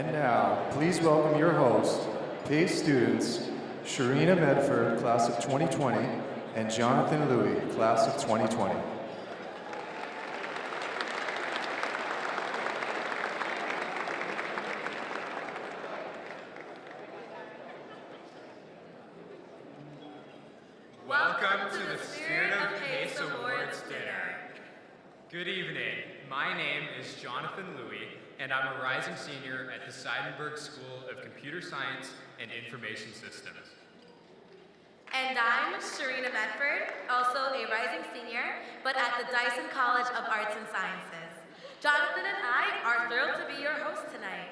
And now, please welcome your host, PACE students, Sharina Medford, class of 2020, and Jonathan Louie, class of 2020. Welcome to the Spirit of PACE Awards dinner. Good evening. My name is Jonathan Louie, and I'm a rising senior at the Seidenberg School of Computer Science and Information Systems. And I'm Sharina Medford, also a rising senior, but at the Dyson College of Arts and Sciences. Jonathan and I are thrilled to be your hosts tonight.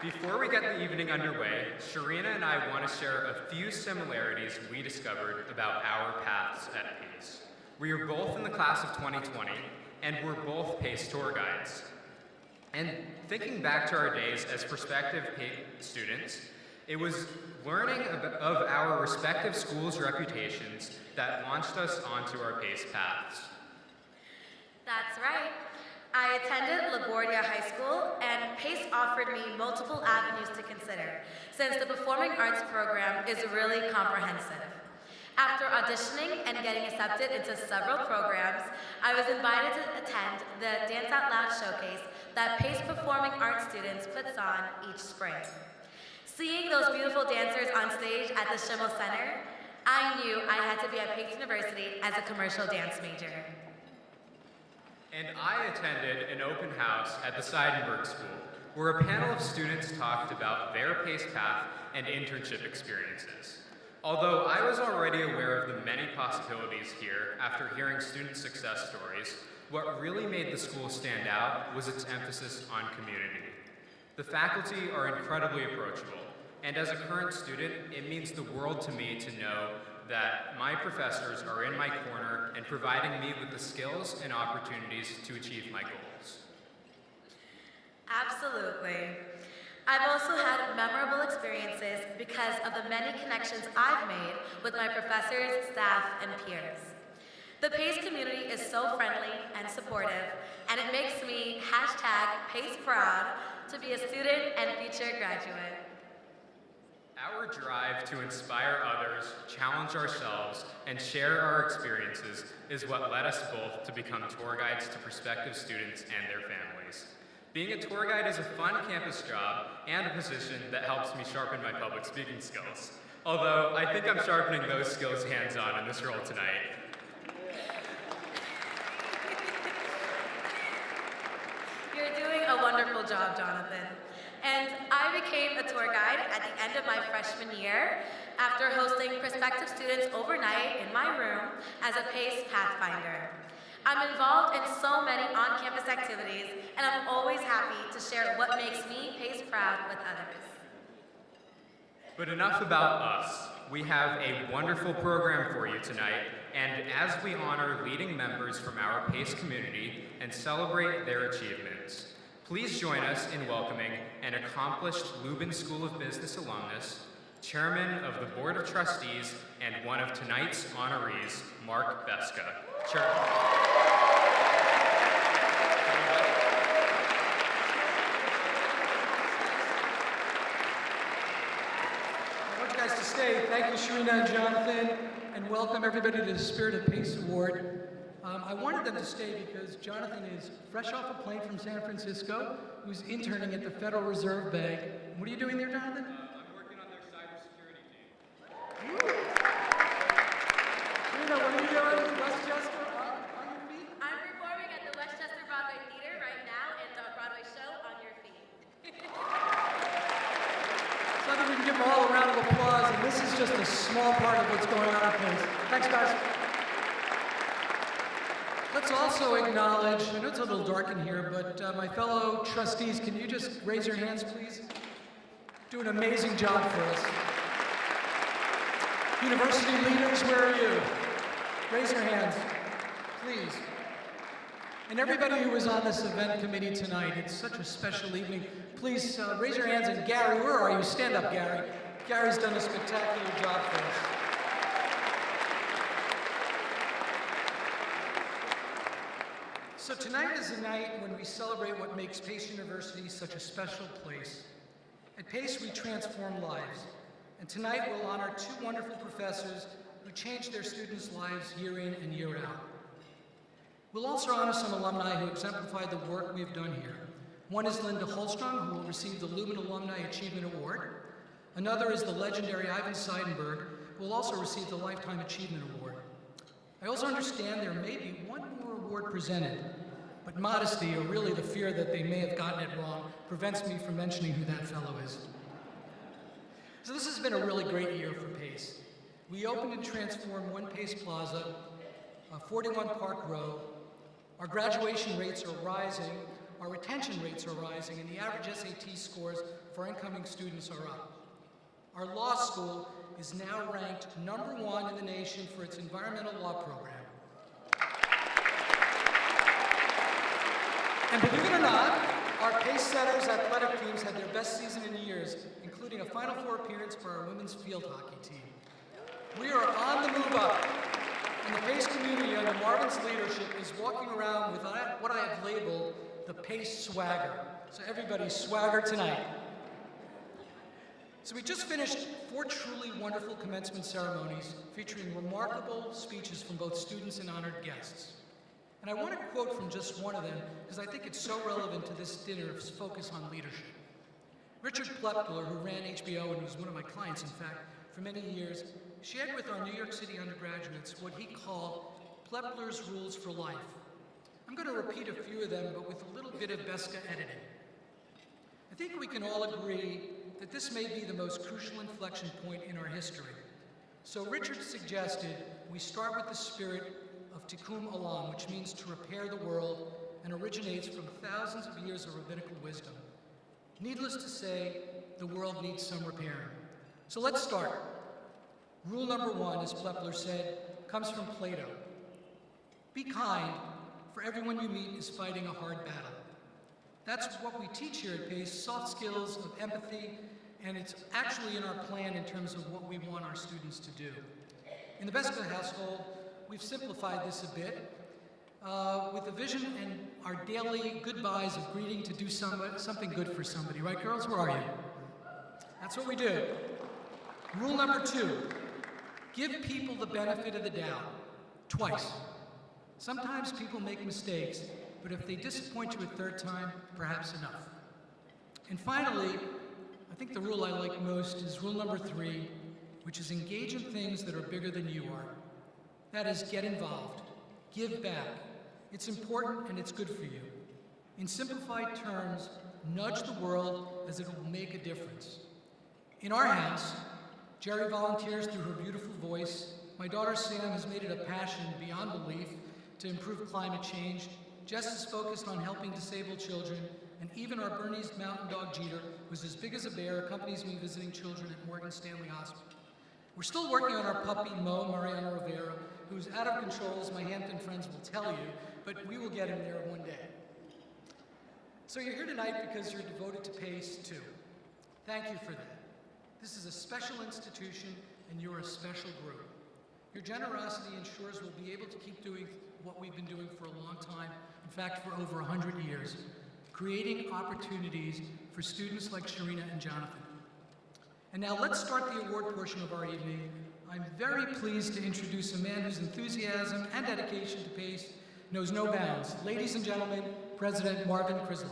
Before we get the evening underway, Sharina and I want to share a few similarities we discovered about our paths at PACE. We are both in the class of 2020, and we're both PACE tour guides. And thinking back to our days as prospective PACE students, it was learning of our respective schools' reputations that launched us onto our PACE paths. That's right. I attended LaGuardia High School, and PACE offered me multiple avenues to consider, since the Performing Arts program is really comprehensive. After auditioning and getting accepted into several programs, I was invited to attend the Dance Out Loud showcase that PACE Performing Arts students puts on each spring. Seeing those beautiful dancers on stage at the Schimmel Center, I knew I had to be at PACE University as a commercial dance major. And I attended an open house at the Seidenberg School, where a panel of students talked about their PACE path and internship experiences. Although I was already aware of the many possibilities here after hearing student success stories, what really made the school stand out was its emphasis on community. The faculty are incredibly approachable, and as a current student, it means the world to me to know that my professors are in my corner and providing me with the skills and opportunities to achieve my goals. Absolutely. I've also had memorable experiences because of the many connections I've made with my professors, staff, and peers. The PACE community is so friendly and supportive, and it makes me #PACEProud to be a student and future graduate. Our drive to inspire others, challenge ourselves, and share our experiences is what led us both to become tour guides to prospective students and their families. Being a tour guide is a fun campus job and a position that helps me sharpen my public speaking skills. Although I think I'm sharpening those skills hands-on in this role tonight. You're doing a wonderful job, Jonathan. And I became a tour guide at the end of my freshman year after hosting prospective students overnight in my room as a PACE Pathfinder. I'm involved in so many on-campus activities, and I'm always happy to share what makes me PACE proud with others. But enough about us. We have a wonderful program for you tonight, and as we honor leading members from our PACE community and celebrate their achievements, please join us in welcoming an accomplished Lubin School of Business alumnus, chairman of the Board of Trustees, and one of tonight's honorees, Mark Beska. I want you guys to stay. Thank you, Sharina and Jonathan, and welcome everybody to the Spirit of PACE Award. I wanted them to stay because Jonathan is fresh off a plane from San Francisco, who's interning at the Federal Reserve Bank. What are you doing there, Jonathan? I'm working on their cybersecurity team. Sharina, what are you doing in Westchester? On your feet? I'm performing at the Westchester Broadway Theater right now in the Broadway show On Your Feet. So I think we can give them all a round of applause, and this is just a small part of what's going on at PACE. Thanks, guys. Let's also acknowledge, I know it's a little dark in here, but my fellow trustees, can you just raise your hands, please? Do an amazing job for us. University leaders, where are you? Raise your hands, please. And everybody who was on this event committee tonight, it's such a special evening. Please raise your hands, and Gary, where are you? Stand up, Gary. Gary's done a spectacular job for us. So tonight is a night when we celebrate what makes Pace University such a special place. At Pace, we transform lives. And tonight we'll honor two wonderful professors who changed their students' lives year in and year out. We'll also honor some alumni who exemplify the work we've done here. One is Linda Holstrom, who will receive the Lumen Alumni Achievement Award. Another is the legendary Ivan Seidenberg, who will also receive the Lifetime Achievement Award. I also understand there may be one more award presented, but modesty, or really the fear that they may have gotten it wrong, prevents me from mentioning who that fellow is. So this has been a really great year for Pace. We opened and transformed One Pace Plaza, 41 Park Row. Our graduation rates are rising, our retention rates are rising, and the average SAT scores for incoming students are up. Our law school is now ranked #1 in the nation for its environmental law program. And believe it or not, our Pace Setters athletic teams had their best season in years, including a Final Four appearance for our women's field hockey team. We are on the move up, and the Pace community under Marvin's leadership is walking around with what I have labeled the Pace swagger. So everybody swagger tonight. So we just finished 4 truly wonderful commencement ceremonies featuring remarkable speeches from both students and honored guests. And I want to quote from just one of them because I think it's so relevant to this dinner's focus on leadership. Richard Plepler, who ran HBO and was one of my clients, in fact, for many years, shared with our New York City undergraduates what he called Plepler's Rules for Life. I'm going to repeat a few of them, but with a little bit of Beska editing. I think we can all agree that this may be the most crucial inflection point in our history. So Richard suggested we start with the spirit of Tikkun Olam, which means to repair the world, and originates from thousands of years of rabbinical wisdom. Needless to say, the world needs some repairing. So let's start. Rule number 1, as Plepler said, comes from Plato. Be kind, for everyone you meet is fighting a hard battle. That's what we teach here at Pace, soft skills of empathy, and it's actually in our plan in terms of what we want our students to do. In the Beska household, we've simplified this a bit with the vision and our daily goodbyes of greeting to do something good for somebody. Right, girls? Where are you? That's what we do. Rule number 2, give people the benefit of the doubt. Twice. Sometimes people make mistakes, but if they disappoint you a 3rd time, perhaps enough. And finally, I think the rule I like most is rule number 3, which is engage in things that are bigger than you are. That is, get involved, give back. It's important and it's good for you. In simplified terms, nudge the world as it will make a difference. In our house, Jerry volunteers through her beautiful voice. My daughter Sam has made it a passion beyond belief to improve climate change. Jess is focused on helping disabled children, and even our Bernese mountain dog Jeter, who's as big as a bear, accompanies me visiting children at Morgan Stanley Hospital. We're still working on our puppy, Mo Mariano Rivera, who's out of control, as my Hampton friends will tell you, but we will get him there one day. So you're here tonight because you're devoted to Pace, too. Thank you for that. This is a special institution, and you're a special group. Your generosity ensures we'll be able to keep doing what we've been doing for a long time, in fact, for over 100 years, creating opportunities for students like Sharina and Jonathan. And now let's start the award portion of our evening. I'm very pleased to introduce a man whose enthusiasm and dedication to Pace knows no bounds. Ladies and gentlemen, President Marvin Krislov.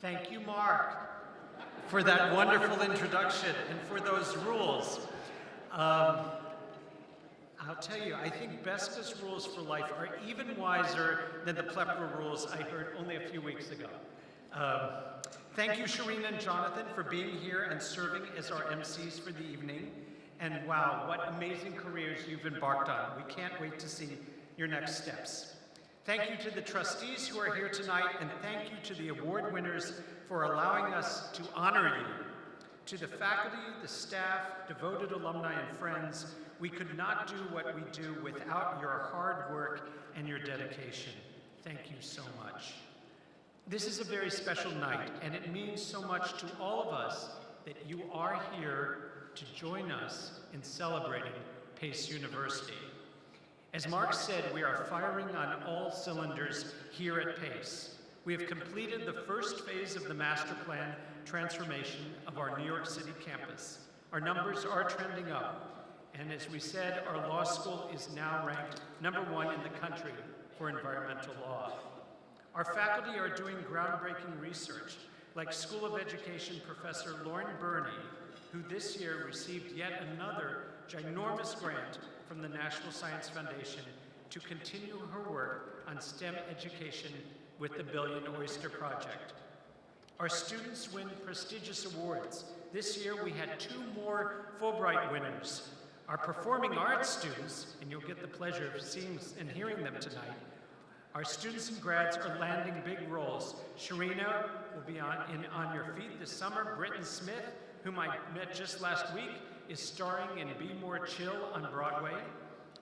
Thank you, Mark, for that wonderful introduction and for those rules. I'll tell you, I think Beska's rules for life are even wiser than the Plepler rules I heard only a few weeks ago. Thank you, Sharina and Jonathan, for being here and serving as our MCs for the evening. And wow, what amazing careers you've embarked on. We can't wait to see your next steps. Thank you to the trustees who are here tonight, and thank you to the award winners for allowing us to honor you. To the faculty, the staff, devoted alumni, and friends, we could not do what we do without your hard work and your dedication. Thank you so much. This is a very special night, and it means so much to all of us that you are here to join us in celebrating Pace University. As Mark said, we are firing on all cylinders here at Pace. We have completed the first phase of the master plan transformation of our New York City campus. Our numbers are trending up, and as we said, our law school is now ranked #1 in the country for environmental law. Our faculty are doing groundbreaking research, like School of Education professor Lauren Burney, who this year received yet another ginormous grant from the National Science Foundation to continue her work on STEM education with the Billion Oyster Project. Our students win prestigious awards. This year we had 2 more Fulbright winners. Our performing arts students, and you'll get the pleasure of seeing and hearing them tonight, our students and grads are landing big roles. Sharina will be on Your Feet this summer. Britton Smith, whom I met just last week, is starring in Be More Chill on Broadway.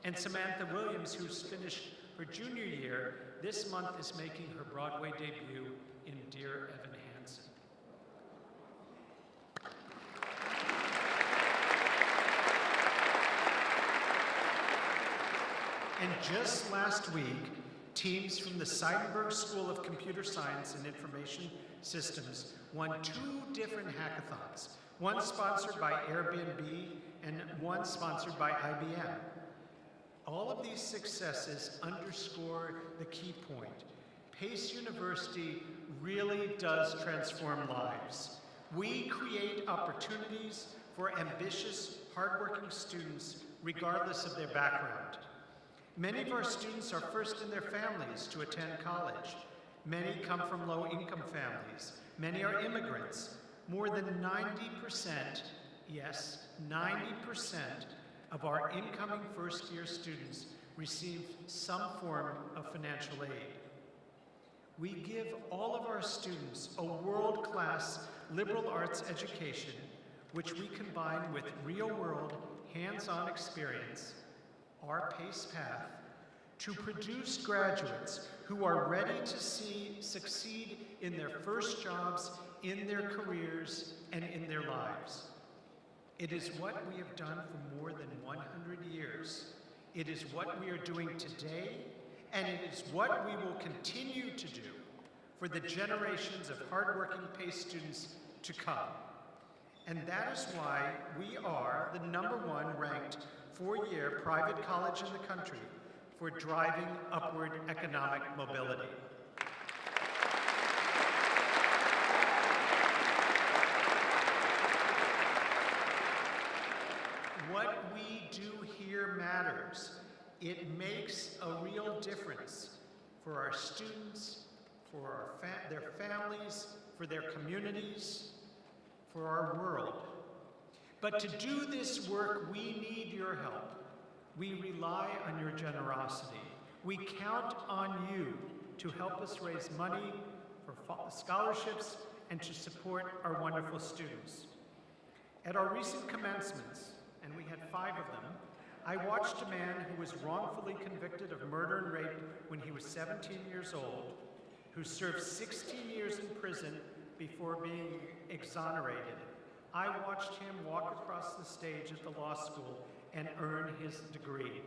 And Samantha Williams, who's finished her junior year, this month is making her Broadway debut in Dear Evan Hansen. And just last week, teams from the Seidenberg School of Computer Science and Information Systems won 2 different hackathons, one sponsored by Airbnb and one sponsored by IBM. All of these successes underscore the key point. Pace University really does transform lives. We create opportunities for ambitious, hardworking students, regardless of their background. Many of our students are first in their families to attend college. Many come from low-income families. Many are immigrants. More than 90%, yes, 90% of our incoming first-year students receive some form of financial aid. We give all of our students a world-class liberal arts education, which we combine with real-world, hands-on experience, our PACE path, to produce graduates who are ready to succeed in their first jobs, in their careers, and in their lives. It is what we have done for more than 100 years. It is what we are doing today, and it is what we will continue to do for the generations of hardworking PACE students to come. And that is why we are the #1 ranked 4-year private college in the country for driving upward economic mobility. What we do here matters. It makes a real difference for our students, for their families, for their communities, for our world. But to do this work, we need your help. We rely on your generosity. We count on you to help us raise money for scholarships and to support our wonderful students. At our recent commencements, and we had 5 of them, I watched a man who was wrongfully convicted of murder and rape when he was 17 years old, who served 16 years in prison before being exonerated. I watched him walk across the stage at the law school and earn his degree.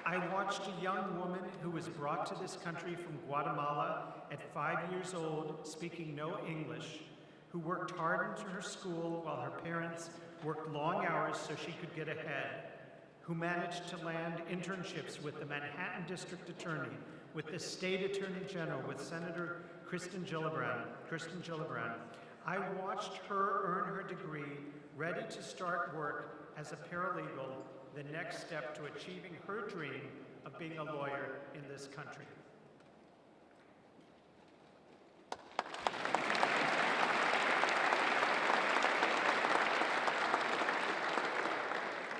I watched a young woman who was brought to this country from Guatemala at 5 years old, speaking no English, who worked hard into her school while her parents worked long hours so she could get ahead, who managed to land internships with the Manhattan District Attorney, with the State Attorney General, with Senator Kristen Gillibrand. I watched her earn her degree, ready to start work as a paralegal, the next step to achieving her dream of being a lawyer in this country.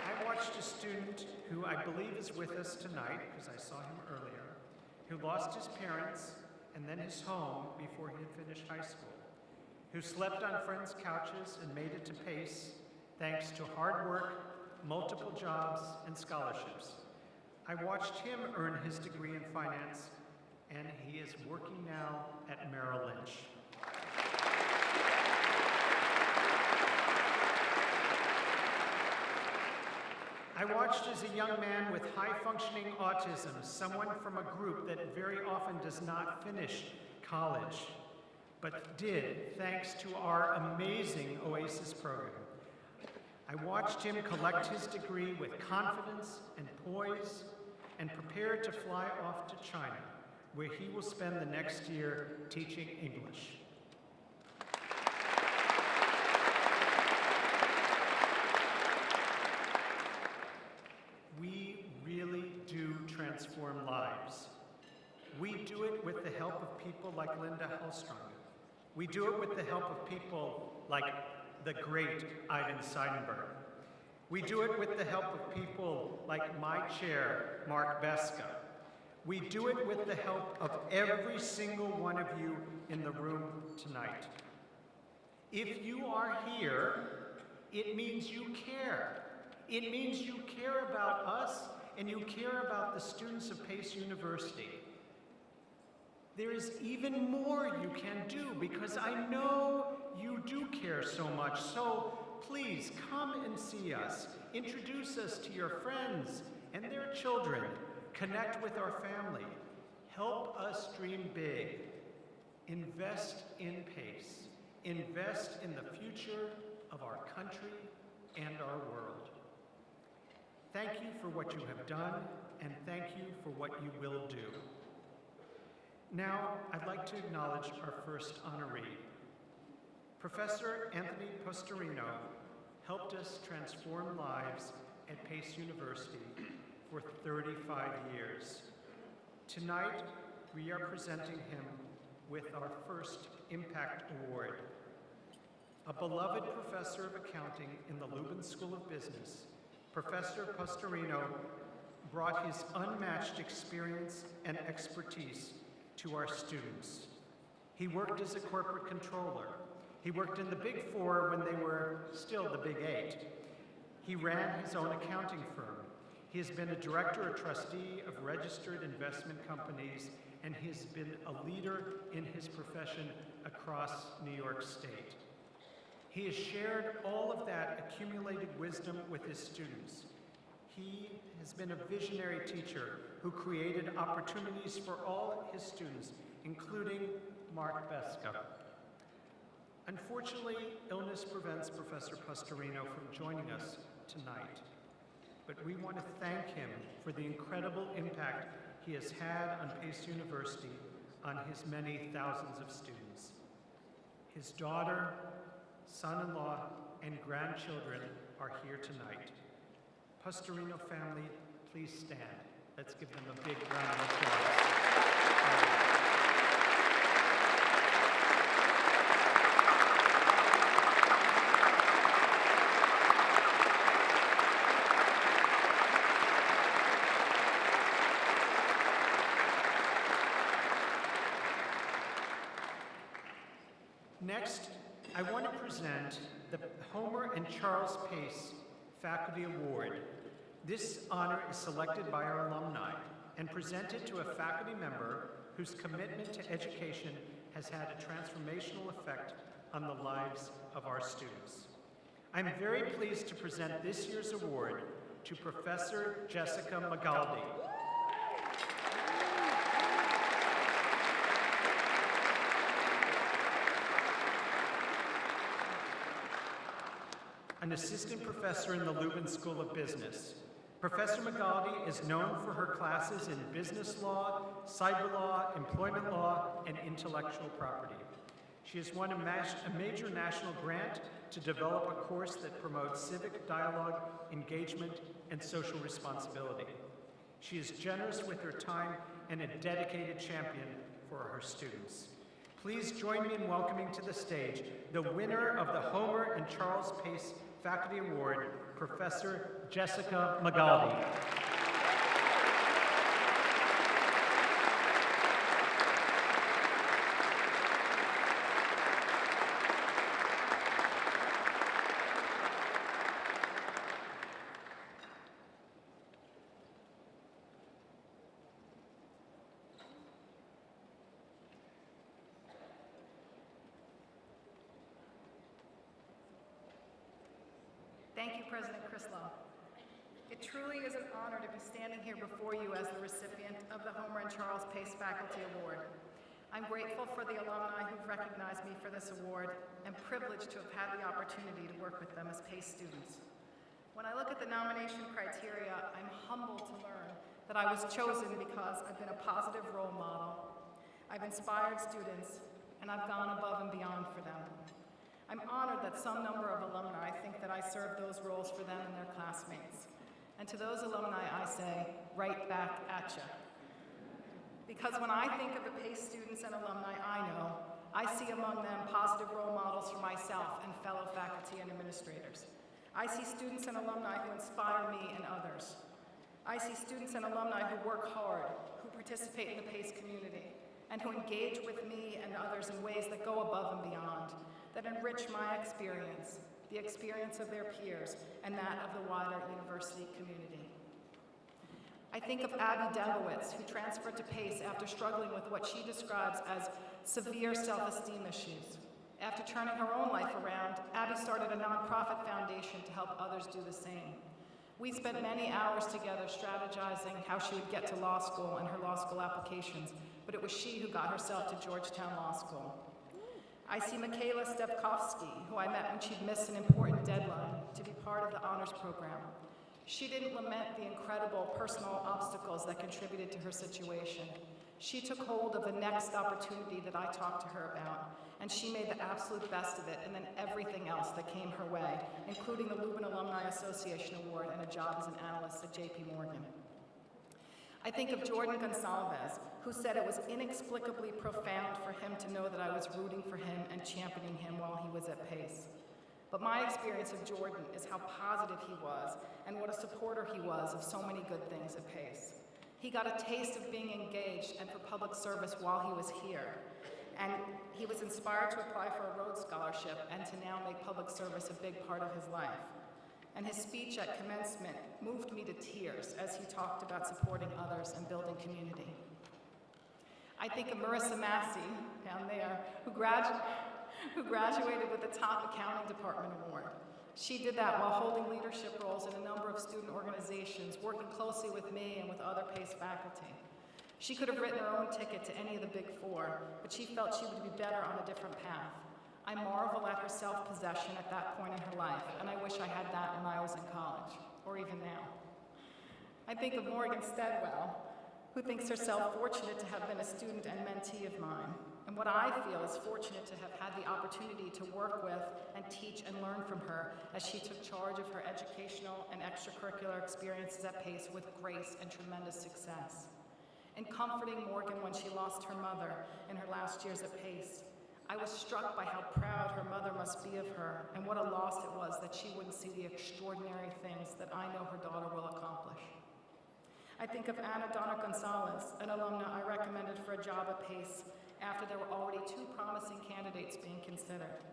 I watched a student who I believe is with us tonight, because I saw him earlier, who lost his parents and then his home before he had finished high school, who slept on friends' couches and made it to Pace thanks to hard work, multiple jobs, and scholarships. I watched him earn his degree in finance, and he is working now at Merrill Lynch. I watched as a young man with high-functioning autism, someone from a group that very often does not finish college, but did thanks to our amazing OASIS program. I watched him collect his degree with confidence and poise and prepare to fly off to China, where he will spend the next year teaching English. We really do transform lives. We do it with the help of people like Linda Hallstrom. We do it with the help of people like the great Ivan Seidenberg. We do it with the help of people like my chair, Mark Beska. We do it with the help of every single one of you in the room tonight. If you are here, it means you care. It means you care about us and you care about the students of Pace University. There is even more you can do because I know you do care so much. So please come and see us. Introduce us to your friends and their children. Connect with our family. Help us dream big. Invest in Pace. Invest in the future of our country and our world. Thank you for what you have done, and thank you for what you will do. Now, I'd like to acknowledge our first honoree. Professor Anthony Postorino helped us transform lives at Pace University for 35 years. Tonight, we are presenting him with our first Impact Award. A beloved professor of accounting in the Lubin School of Business, Professor Postorino brought his unmatched experience and expertise to our students. He worked as a corporate controller. He worked in the Big Four when they were still the Big Eight. He ran his own accounting firm. He has been a director or trustee of registered investment companies, and he's been a leader in his profession across New York State. He has shared all of that accumulated wisdom with his students. He has been a visionary teacher who created opportunities for all his students, including Mark Beska. Unfortunately, illness prevents Professor Postorino from joining us tonight, but we want to thank him for the incredible impact he has had on Pace University on his many thousands of students. His daughter, son-in-law, and grandchildren are here tonight. Postorino family, please stand. Let's give them a big round of applause. Next, I want to present the Homer and Charles Pace Faculty Award. This honor is selected by our alumni and presented to a faculty member whose commitment to education has had a transformational effect on the lives of our students. I'm very pleased to present this year's award to Professor Jessica Magaldi. An assistant professor in the Lubin School of Business. Professor Magaldi is known for her classes in business law, cyber law, employment law, and intellectual property. She has won a major national grant to develop a course that promotes civic dialogue, engagement, and social responsibility. She is generous with her time and a dedicated champion for her students. Please join me in welcoming to the stage the winner of the Homer and Charles Pace Faculty Award, Professor Jessica Magaldi. Thank you, President Crislow. It truly is an honor to be standing here before you as the recipient of the Homer and Charles Pace Faculty Award. I'm grateful for the alumni who've recognized me for this award and privileged to have had the opportunity to work with them as Pace students. When I look at the nomination criteria, I'm humbled to learn that I was chosen because I've been a positive role model, I've inspired students, and I've gone above and beyond for them. I'm honored that some number of alumni think that I served those roles for them and their classmates. And to those alumni, I say, right back at ya. Because when I think of the Pace students and alumni I know, I see among them positive role models for myself and fellow faculty and administrators. I see students and alumni who inspire me and others. I see students and alumni who work hard, who participate in the Pace community, and who engage with me and others in ways that go above and beyond, that enrich my experience, the experience of their peers, and that of the wider university community. I think of Abby Dembowitz, who transferred to Pace after struggling with what she describes as severe self-esteem issues. After turning her own life around, Abby started a nonprofit foundation to help others do the same. We spent many hours together strategizing how she would get to law school and her law school applications, but it was she who got herself to Georgetown Law School. I see Michaela Stevkovsky, who I met when she'd missed an important deadline to be part of the honors program. She didn't lament the incredible personal obstacles that contributed to her situation. She took hold of the next opportunity that I talked to her about, and she made the absolute best of it, and then everything else that came her way, including the Lubin Alumni Association Award and a job as an analyst at JP Morgan. I think of Jordan Gonsalves, who said it was inexplicably profound for him to know that I was rooting for him and championing him while he was at Pace. But my experience of Jordan is how positive he was and what a supporter he was of so many good things at Pace. He got a taste of being engaged and for public service while he was here, and he was inspired to apply for a Rhodes Scholarship and to now make public service a big part of his life. And his speech at commencement moved me to tears as he talked about supporting others and building community. I think of Marissa Massey, down there, who graduated with the top accounting department award. She did that while holding leadership roles in a number of student organizations, working closely with me and with other Pace faculty. She could have written her own ticket to any of the Big Four, but she felt she would be better on a different path. I marvel at her self-possession at that point in her life, and I wish I had that when I was in college, or even now. I think of Morgan Stedwell, who thinks herself fortunate to have been a student and mentee of mine, and what I feel is fortunate to have had the opportunity to work with and teach and learn from her as she took charge of her educational and extracurricular experiences at Pace with grace and tremendous success. In comforting Morgan when she lost her mother in her last years at Pace, I was struck by how proud her mother must be of her and what a loss it was that she wouldn't see the extraordinary things that I know her daughter will accomplish. I think of Ana Donna Gonzalez, an alumna I recommended for a job at Pace after there were already 2 promising candidates being considered.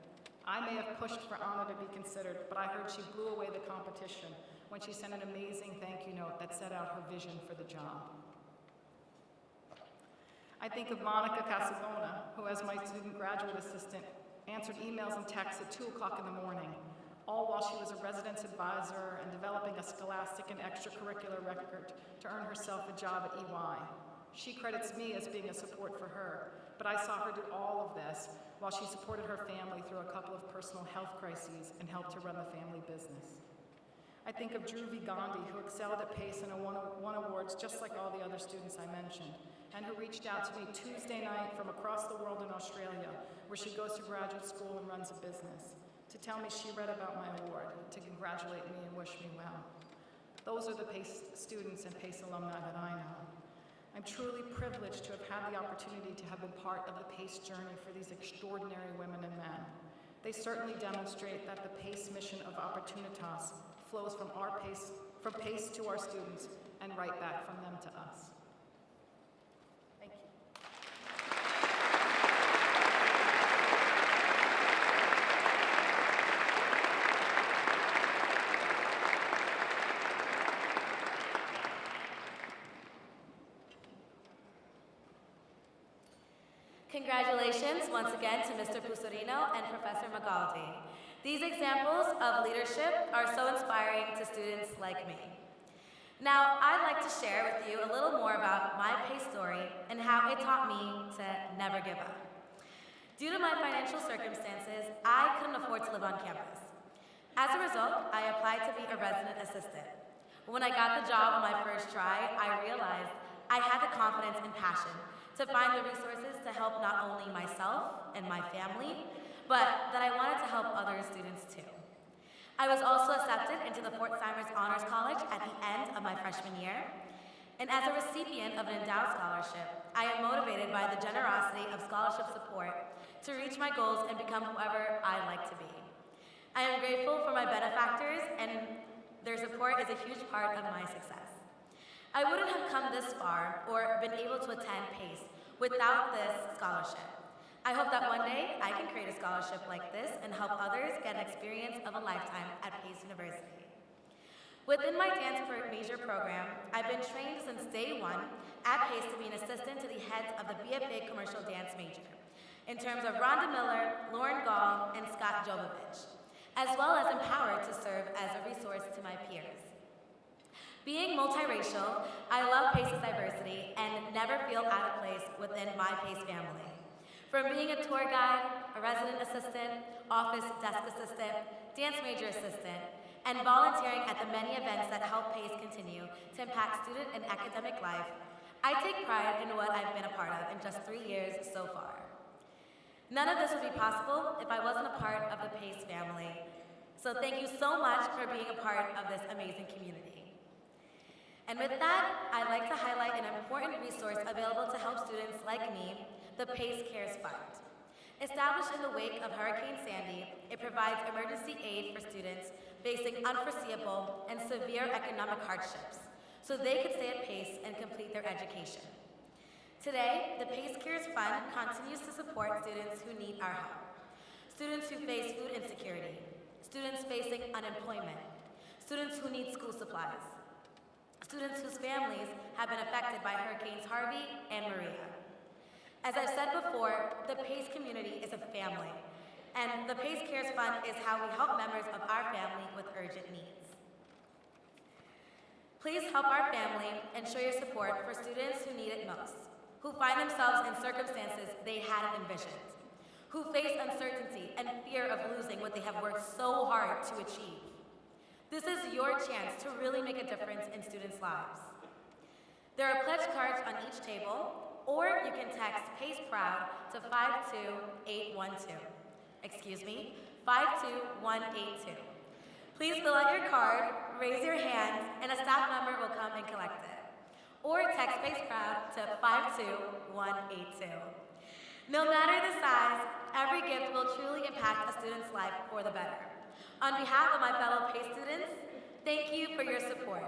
I may have pushed for Ana to be considered, but I heard she blew away the competition when she sent an amazing thank you note that set out her vision for the job. I think of Monica Casabona, who as my student graduate assistant answered emails and texts at 2 o'clock in the morning, all while she was a residence advisor and developing a scholastic and extracurricular record to earn herself a job at EY. She credits me as being a support for her, but I saw her do all of this while she supported her family through a couple of personal health crises and helped to run the family business. I think of Dhruvi Gandhi, who excelled at Pace and won awards just like all the other students I mentioned, and who reached out to me Tuesday night from across the world in Australia, where she goes to graduate school and runs a business, to tell me she read about my award, to congratulate me and wish me well. Those are the Pace students and Pace alumni that I know. I'm truly privileged to have had the opportunity to have been part of the Pace journey for these extraordinary women and men. They certainly demonstrate that the Pace mission of Opportunitas flows from Pace to our students and right back from them to us. Thank you. Congratulations once again to Mr. Pusorino and Professor Magaldi. These examples of leadership are so inspiring to students like me. Now, I'd like to share with you a little more about my PACE story and how it taught me to never give up. Due to my financial circumstances, I couldn't afford to live on campus. As a result, I applied to be a resident assistant. When I got the job on my first try, I realized I had the confidence and passion to find the resources to help not only myself and my family, but that I wanted to help other students too. I was also accepted into the Fort Simers Honors College at the end of my freshman year. And as a recipient of an endowed scholarship, I am motivated by the generosity of scholarship support to reach my goals and become whoever I like to be. I am grateful for my benefactors, and their support is a huge part of my success. I wouldn't have come this far or been able to attend PACE without this scholarship. I hope that one day I can create a scholarship like this and help others get an experience of a lifetime at PACE University. Within my dance major program, I've been trained since day one at PACE to be an assistant to the heads of the BFA commercial dance major, in terms of Rhonda Miller, Lauren Gall, and Scott Jovovich, as well as empowered to serve as a resource to my peers. Being multiracial, I love PACE's diversity and never feel out of place within my PACE family. From being a tour guide, a resident assistant, office desk assistant, dance major assistant, and volunteering at the many events that help PACE continue to impact student and academic life, I take pride in what I've been a part of in just 3 years so far. None of this would be possible if I wasn't a part of the PACE family. So thank you so much for being a part of this amazing community. And with that, I'd like to highlight an important resource available to help students like me, the PACE Cares Fund. Established in the wake of Hurricane Sandy, it provides emergency aid for students facing unforeseeable and severe economic hardships, so they could stay at PACE and complete their education. Today, the PACE Cares Fund continues to support students who need our help. Students who face food insecurity, students facing unemployment, students who need school supplies, students whose families have been affected by Hurricanes Harvey and Maria. As I've said before, the PACE community is a family, and the PACE Cares Fund is how we help members of our family with urgent needs. Please help our family and show your support for students who need it most, who find themselves in circumstances they hadn't envisioned, who face uncertainty and fear of losing what they have worked so hard to achieve. This is your chance to really make a difference in students' lives. There are pledge cards on each table, or you can text PACE Proud to 52812. Excuse me, 52182. Please fill out your card, raise your hand, and a staff member will come and collect it. Or text PACE Proud to 52182. No matter the size, every gift will truly impact a student's life for the better. On behalf of my fellow PACE students, thank you for your support.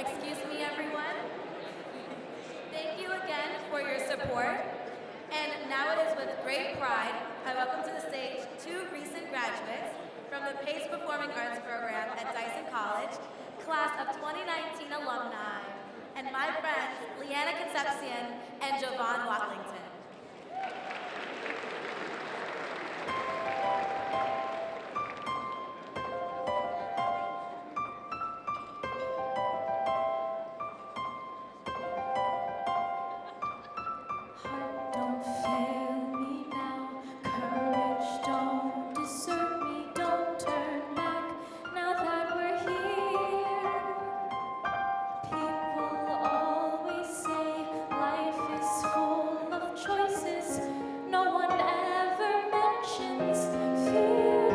Excuse me, everyone. Thank you again for your support. And now it is with great pride I welcome to the stage two recent graduates from the PACE Performing Arts program at Dyson College, class of 2019 alumni, and my friends Leanna Concepcion and Jovan Watlington. Heart, don't fail me now. Courage, don't desert me. Don't turn back now that we're here. People always say life is full of choices. No one ever mentions fear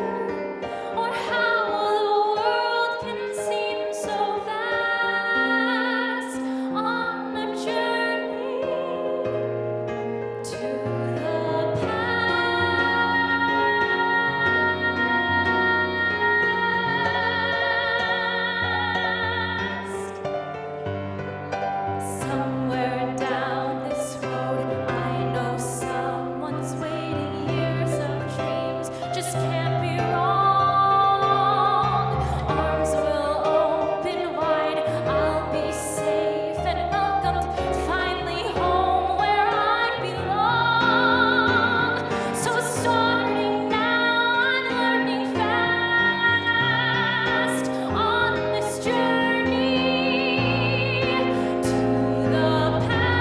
or how the world can seem so vast on a journey to the past. Somewhere down this road, I know someone's waiting. Years of dreams just can't be wrong. Arms will open wide. I'll be safe and welcomed. Finally home where I belong. So starting now, I'm learning fast on this journey to the past.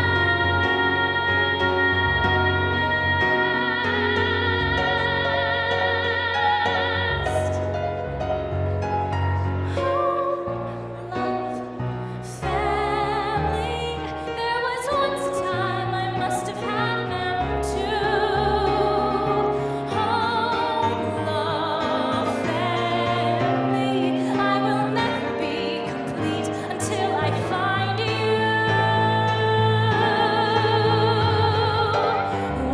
Home, love, family. There was once a time I must have had them too. Home, love, family. I will never be complete until I find you.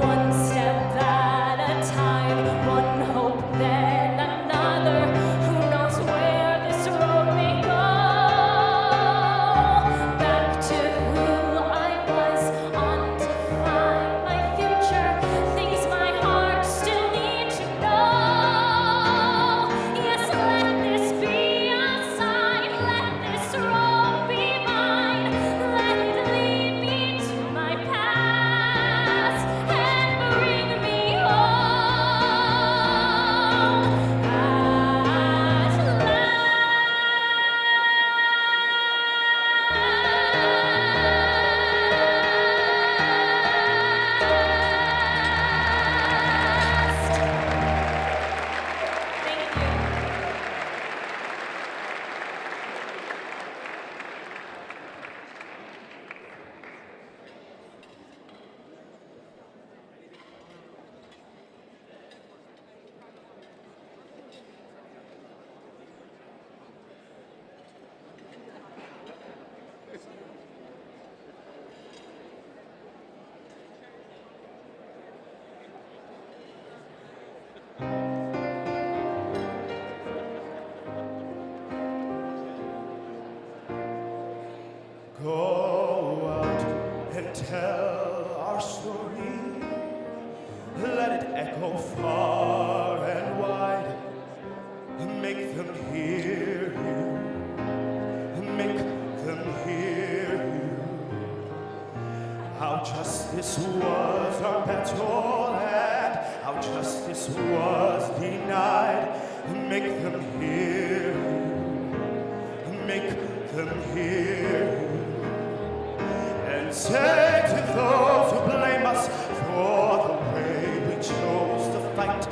One step at a time, one hope, then another. Who knows where this road may go? Back to who I was, on to find my future. Things my heart still needs to know. Yes, let this be a sign. Let this road be mine. Let it lead me to my past and bring me home at last. Thank you. Go out and tell our story. Let it echo far and wide. Make them hear you. Make them hear you. How justice was our battle and how justice was denied. Make them hear you. Make them hear you. And say to those who blame us for the way we chose to fight,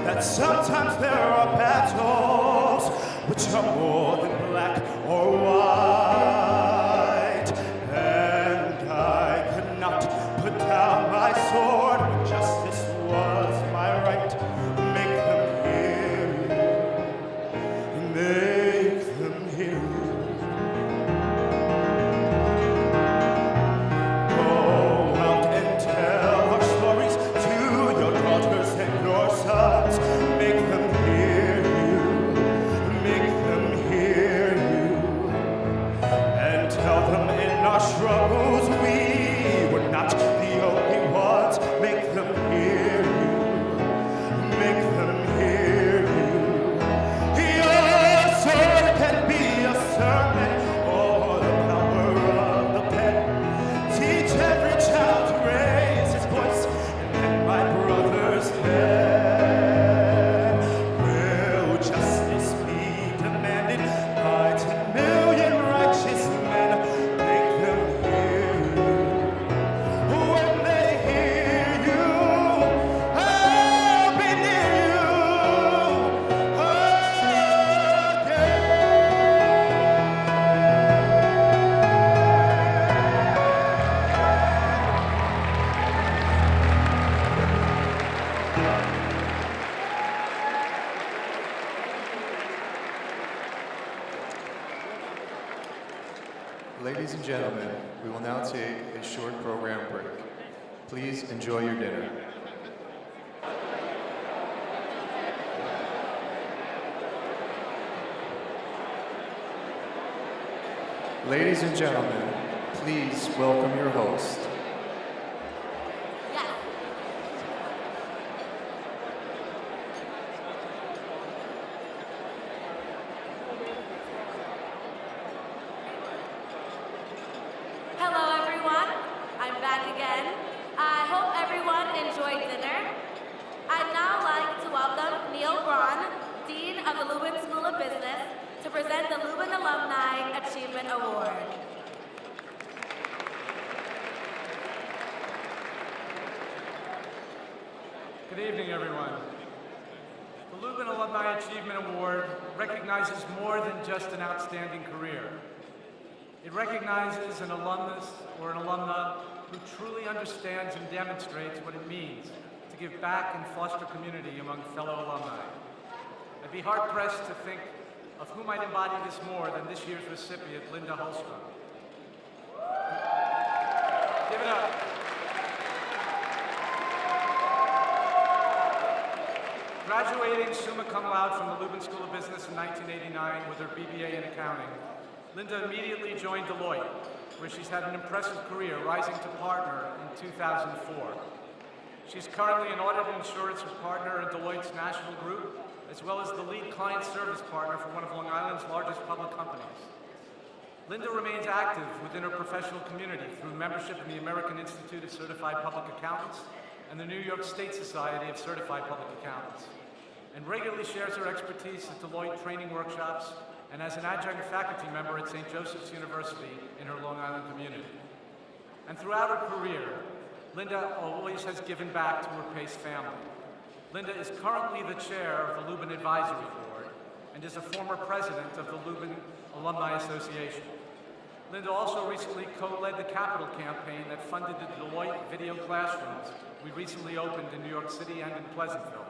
that sometimes there are battles which are more than black or white. And I could not put down my sword when justice was my right. Make them hear you. Make them hear you. Ladies and gentlemen, we will now take a short program break. Please enjoy your dinner. Ladies and gentlemen, please welcome your host. Yes. Hello, everyone. I'm back again. I hope everyone enjoyed dinner. I'd now like to welcome Neil Braun, Dean of the Lubin School of Business, to present the Lubin Alumni Achievement Award. Good evening, everyone. The Lubin Alumni Achievement Award recognizes more than just an outstanding career. It recognizes an alumnus or an alumna who truly understands and demonstrates what it means to give back and foster community among fellow alumni. I'd be hard-pressed to think of who might embody this more than this year's recipient, Linda Hallstrom. Give it up. Graduating summa cum laude from the Lubin School of Business in 1989 with her BBA in accounting, Linda immediately joined Deloitte, where she's had an impressive career, rising to partner in 2004. She's currently an audit and insurance partner in Deloitte's national group, as well as the lead client service partner for one of Long Island's largest public companies. Linda remains active within her professional community through membership in the American Institute of Certified Public Accountants and the New York State Society of Certified Public Accountants, and regularly shares her expertise at Deloitte training workshops and as an adjunct faculty member at St. Joseph's University in her Long Island community. And throughout her career, Linda always has given back to her PACE family. Linda is currently the chair of the Lubin Advisory Board and is a former president of the Lubin Alumni Association. Linda also recently co-led the Capital campaign that funded the Deloitte video classrooms we recently opened in New York City and in Pleasantville,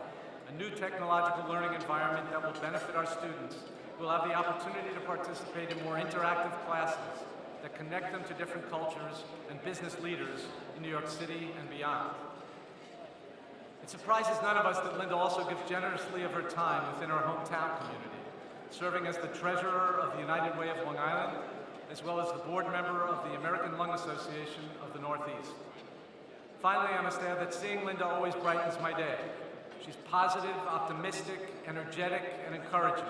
a new technological learning environment that will benefit our students who will have the opportunity to participate in more interactive classes that connect them to different cultures and business leaders in New York City and beyond. It surprises none of us that Linda also gives generously of her time within our hometown community, serving as the treasurer of the United Way of Long Island, as well as the board member of the American Lung Association of the Northeast. Finally, I must add that seeing Linda always brightens my day. She's positive, optimistic, energetic, and encouraging.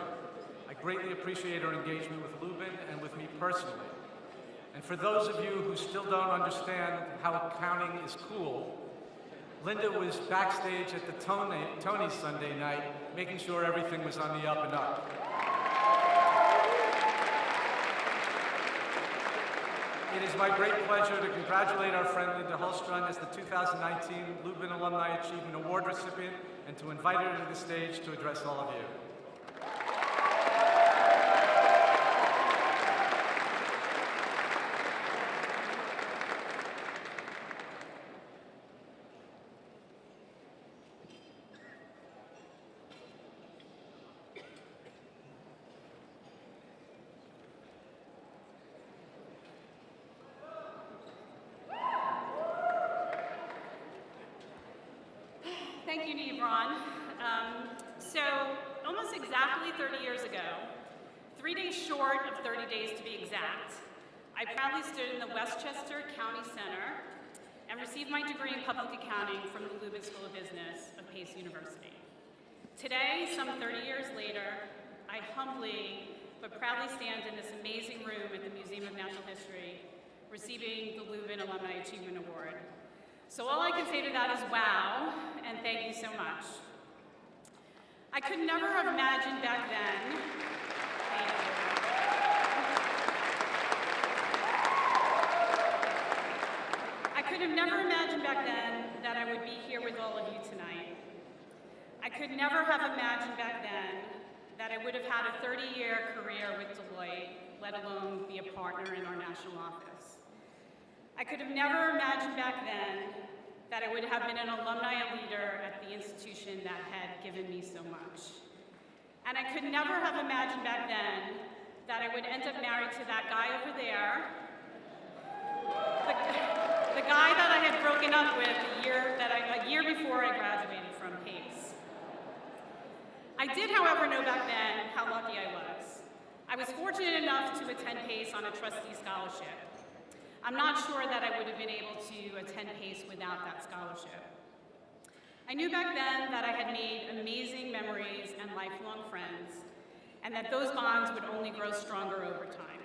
I greatly appreciate her engagement with Lubin and with me personally. And for those of you who still don't understand how accounting is cool, Linda was backstage at the Tony Sunday night, making sure everything was on the up and up. It is my great pleasure to congratulate our friend Linda Hallstrom as the 2019 Lubin Alumni Achievement Award recipient and to invite her to the stage to address all of you. Thank you, Nebron. So, almost exactly 30 years ago, 3 days short of 30 days to be exact, I proudly stood in the Westchester County Center and received my degree in public accounting from the Lubin School of Business of Pace University. Today, some 30 years later, I humbly but proudly stand in this amazing room at the Museum of Natural History, receiving the Lubin Alumni Achievement Award. So all I can say to that is wow, and thank you so much. I could never have imagined back then, thank you. I could have never imagined back then that I would be here with all of you tonight. I could never have imagined back then that I would have had a 30-year career with Deloitte, let alone be a partner in our national office. I could have never imagined back then that I would have been an alumni leader at the institution that had given me so much. And I could never have imagined back then that I would end up married to that guy over there The guy that I had broken up with a year before I graduated from Pace. I did, however, know back then how lucky I was. I was fortunate enough to attend Pace on a trustee scholarship. I'm not sure that I would have been able to attend Pace without that scholarship. I knew back then that I had made amazing memories and lifelong friends, and that those bonds would only grow stronger over time.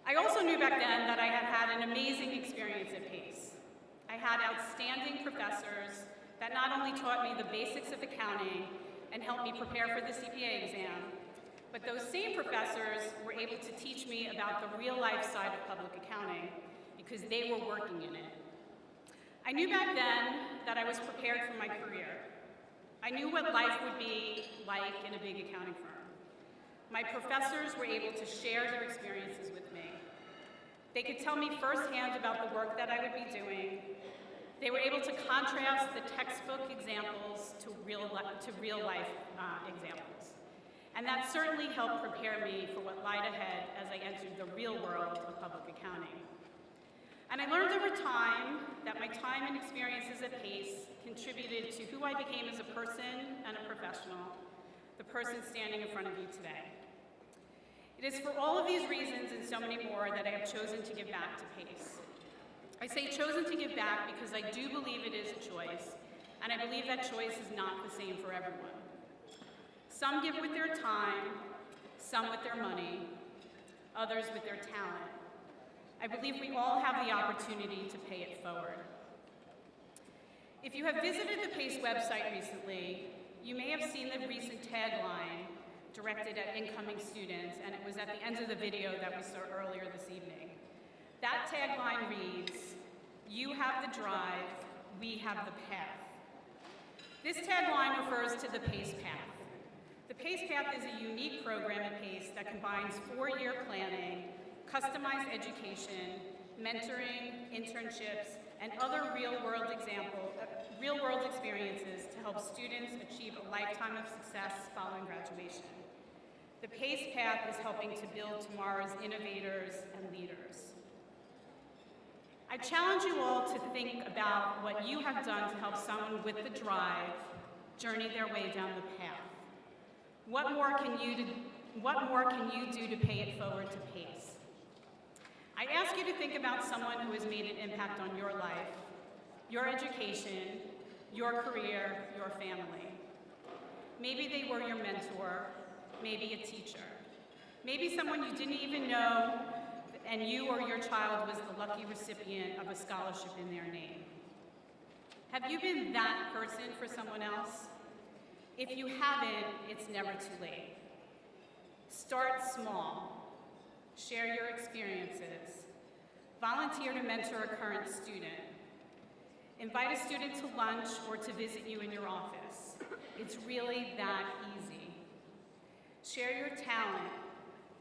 I also knew back then that I had had an amazing experience at Pace. I had outstanding professors that not only taught me the basics of accounting and helped me prepare for the CPA exam, but those same professors were able to teach me about the real-life side of public accounting because they were working in it. I knew back then that I was prepared for my career. I knew what life would be like in a big accounting firm. My professors were able to share their experiences with me. They could tell me firsthand about the work that I would be doing. They were able to contrast the textbook examples to real life examples. And that certainly helped prepare me for what lied ahead as I entered the real world of public accounting. And I learned over time that my time and experiences at Pace contributed to who I became as a person and a professional, the person standing in front of you today. It is for all of these reasons and so many more that I have chosen to give back to Pace. I say chosen to give back because I do believe it is a choice, and I believe that choice is not the same for everyone. Some give with their time, some with their money, others with their talent. I believe we all have the opportunity to pay it forward. If you have visited the Pace website recently, you may have seen the recent tagline directed at incoming students, and it was at the end of the video that we saw earlier this evening. That tagline reads, "You have the drive, we have the path." This tagline refers to the Pace Path. The Pace Path is a unique program at Pace that combines 4-year planning, customized education, mentoring, internships, and other real-world experiences to help students achieve a lifetime of success following graduation. The Pace Path is helping to build tomorrow's innovators and leaders. I challenge you all to think about what you have done to help someone with the drive journey their way down the path. What more can you do to pay it forward to Pace? I ask you to think about someone who has made an impact on your life, your education, your career, your family. Maybe they were your mentor, maybe a teacher. Maybe someone you didn't even know, and you or your child was the lucky recipient of a scholarship in their name. Have you been that person for someone else? If you haven't, it's never too late. Start small. Share your experiences. Volunteer to mentor a current student. Invite a student to lunch or to visit you in your office. It's really that easy. Share your talent.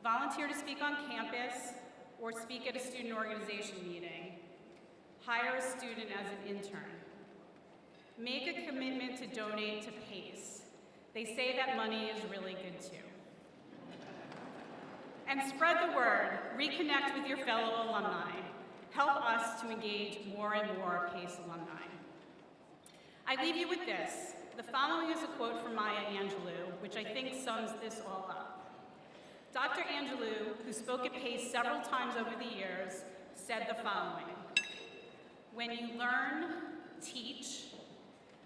Volunteer to speak on campus or speak at a student organization meeting. Hire a student as an intern. Make a commitment to donate to Pace. They say that money is really good too. And spread the word. Reconnect with your fellow alumni. Help us to engage more and more Pace alumni. I leave you with this. The following is a quote from Maya Angelou, which I think sums this all up. Dr. Angelou, who spoke at Pace several times over the years, said the following: "When you learn, teach.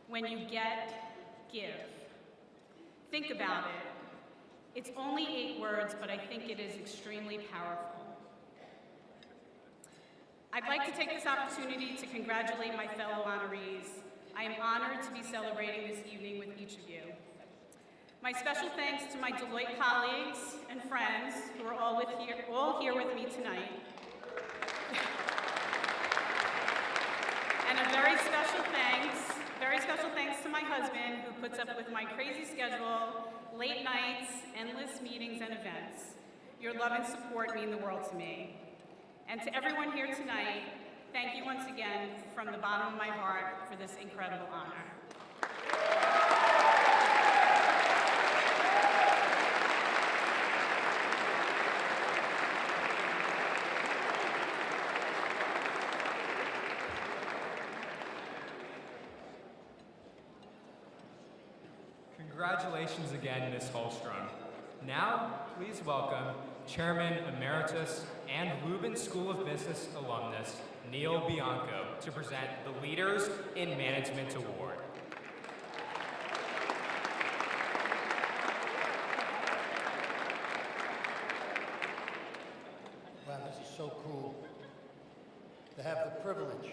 When you get, give." Think about it. It's only 8 words, but I think it is extremely powerful. I'd like to take this opportunity to congratulate my fellow honorees. I am honored to be celebrating this evening with each of you. My special thanks to my Deloitte colleagues and friends who are all here with me tonight. And a very special thanks to my husband, who puts up with my crazy schedule, late nights, endless meetings and events. Your love and support mean the world to me. And to everyone here tonight, thank you once again from the bottom of my heart for this incredible honor. Congratulations again, Ms. Holstrom. Now, please welcome Chairman Emeritus and Lubin School of Business alumnus, Neil Bianco, to present the Leaders in Management Award. Wow, this is so cool to have the privilege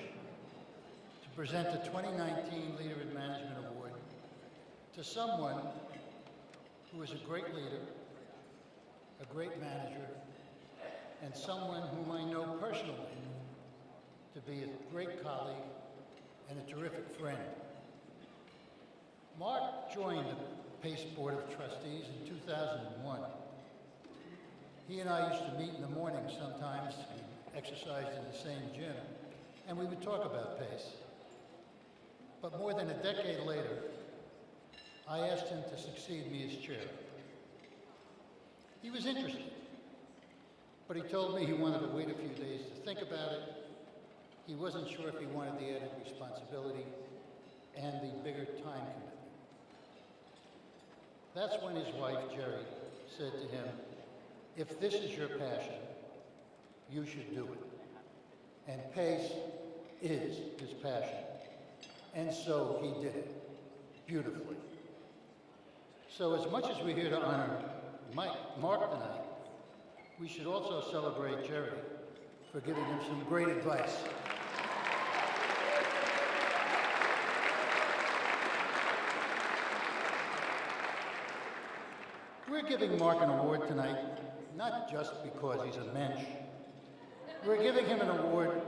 to present the 2019 Leader in Management Award to someone who is a great leader, a great manager, and someone whom I know personally to be a great colleague and a terrific friend. Mark joined the PACE Board of Trustees in 2001. He and I used to meet in the morning sometimes. We exercised in the same gym, and we would talk about PACE. But more than a decade later, I asked him to succeed me as chair. He was interested, but he told me he wanted to wait a few days to think about it. He wasn't sure if he wanted the added responsibility and the bigger time commitment. That's when his wife, Jerry, said to him, "If this is your passion, you should do it." And PACE is his passion. And so he did it, beautifully. So as much as we're here to honor Mark tonight, we should also celebrate Jerry for giving him some great advice. We're giving Mark an award tonight, not just because he's a mensch. We're giving him an award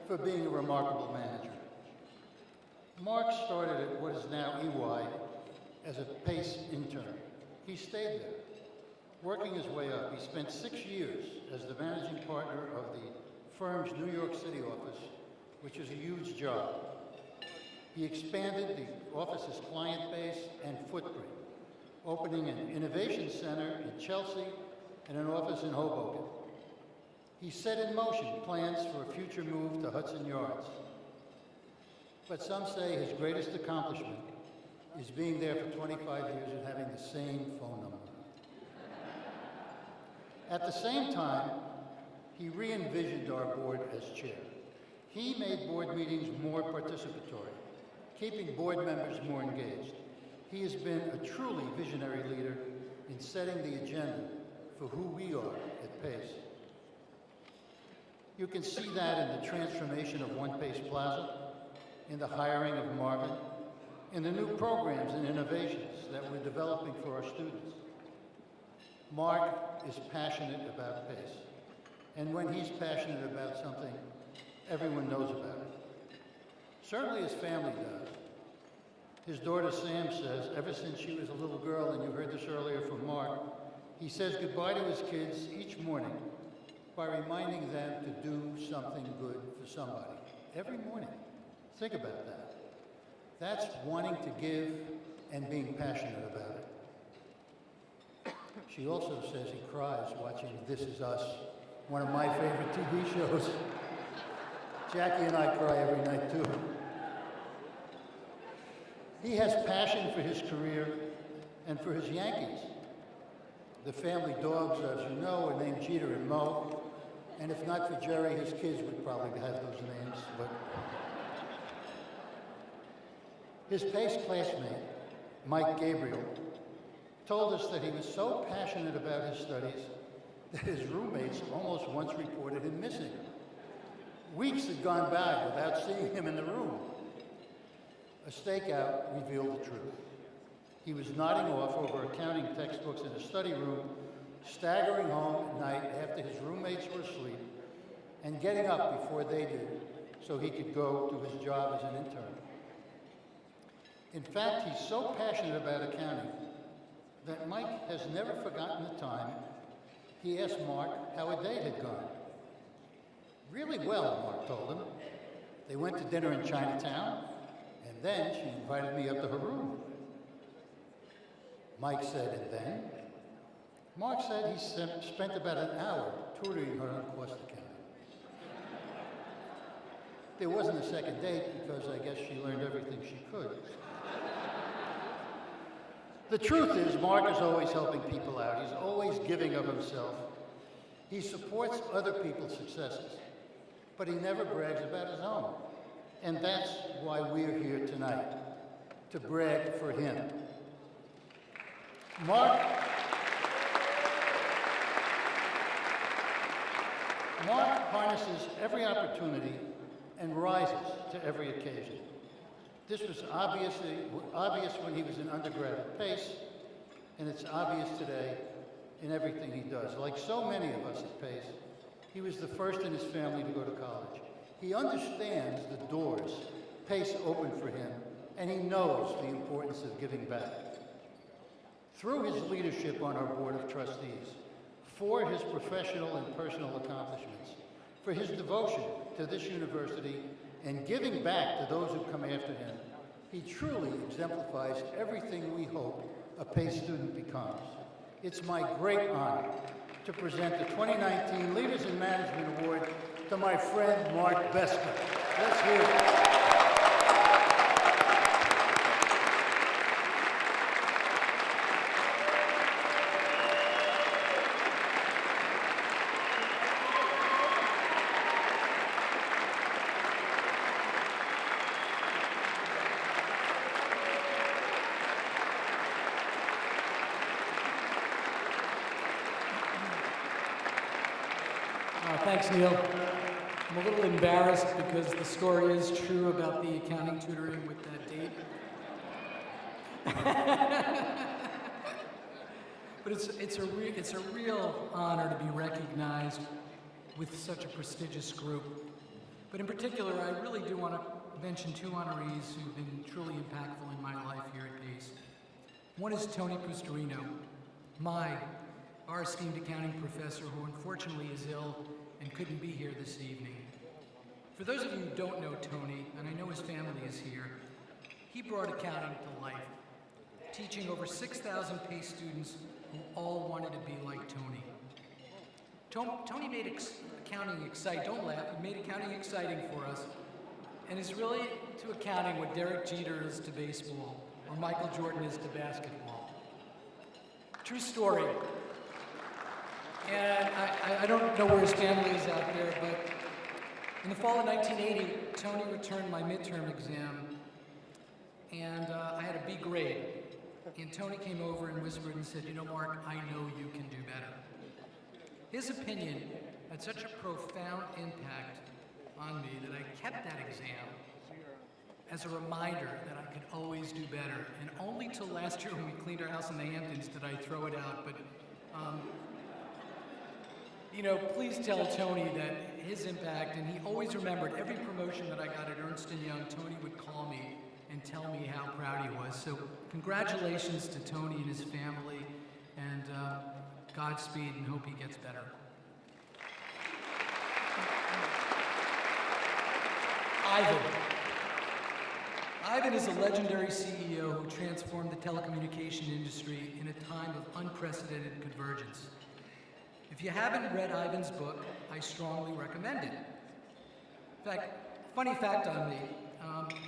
for being a remarkable manager. Mark started at what is now EY as a PACE intern. He stayed there, working his way up. He spent 6 years as the managing partner of the firm's New York City office, which is a huge job. He expanded the office's client base and footprint, opening an innovation center in Chelsea and an office in Hoboken. He set in motion plans for a future move to Hudson Yards. But some say his greatest accomplishment is being there for 25 years and having the same phone number. At the same time, he re-envisioned our board as chair. He made board meetings more participatory, keeping board members more engaged. He has been a truly visionary leader in setting the agenda for who we are at PACE. You can see that in the transformation of One PACE Plaza, in the hiring of Marvin, in the new programs and innovations that we're developing for our students. Mark is passionate about PACE, and when he's passionate about something, everyone knows about it. Certainly his family does. His daughter Sam says, ever since she was a little girl, and you heard this earlier from Mark, he says goodbye to his kids each morning by reminding them to do something good for somebody. Every morning. Think about that. That's wanting to give and being passionate about it. She also says he cries watching This Is Us, one of my favorite TV shows. Jackie and I cry every night too. He has passion for his career and for his Yankees. The family dogs, as you know, are named Jeter and Mo. And if not for Jerry, his kids would probably have those names. But his PACE classmate, Mike Gabriel, told us that he was so passionate about his studies that his roommates almost once reported him missing. Weeks had gone by without seeing him in the room. A stakeout revealed the truth. He was nodding off over accounting textbooks in a study room, staggering home at night after his roommates were asleep, and getting up before they did so he could go to his job as an intern. In fact, he's so passionate about accounting that Mike has never forgotten the time he asked Mark how a date had gone. Really well, Mark told him. They went to dinner in Chinatown, and then she invited me up to her room. Mike said, and then? Mark said he spent about an hour tutoring her on cost accounting. There wasn't a second date because I guess she learned everything she could. The truth is, Mark is always helping people out. He's always giving of himself. He supports other people's successes, but he never brags about his own. And that's why we're here tonight, to brag for him. Mark harnesses every opportunity and rises to every occasion. This was obvious when he was an undergrad at Pace, and it's obvious today in everything he does. Like so many of us at Pace, he was the first in his family to go to college. He understands the doors Pace opened for him, and he knows the importance of giving back. Through his leadership on our Board of Trustees, for his professional and personal accomplishments, for his devotion to this university, and giving back to those who come after him, he truly exemplifies everything we hope a Pace student becomes. It's my great honor to present the 2019 Leaders in Management Award to my friend Mark Beska. Let's hear it. Thanks, Neil. I'm a little embarrassed because the story is true about the accounting tutoring with that date. But it's a real honor to be recognized with such a prestigious group. But in particular, I really do want to mention two honorees who've been truly impactful in my life here at Pace. One is Tony Pustarino, our esteemed accounting professor who unfortunately is ill and couldn't be here this evening. For those of you who don't know Tony, and I know his family is here, he brought accounting to life, teaching over 6,000 Pace students who all wanted to be like Tony. Tony made accounting exciting. Don't laugh. He made accounting exciting for us, and is really to accounting what Derek Jeter is to baseball, or Michael Jordan is to basketball. True story. And I don't know where his family is out there, but in the fall of 1980, Tony returned my midterm exam, and I had a B grade. And Tony came over and whispered and said, "You know, Mark, I know you can do better." His opinion had such a profound impact on me that I kept that exam as a reminder that I could always do better. And only till last year when we cleaned our house in the Hamptons did I throw it out. But you know, please tell Tony that his impact, and he always remembered every promotion that I got at Ernst & Young, Tony would call me and tell me how proud he was. So congratulations to Tony and his family, and Godspeed, and hope he gets better. Ivan is a legendary CEO who transformed the telecommunication industry in a time of unprecedented convergence. If you haven't read Ivan's book, I strongly recommend it. In fact, funny fact on me,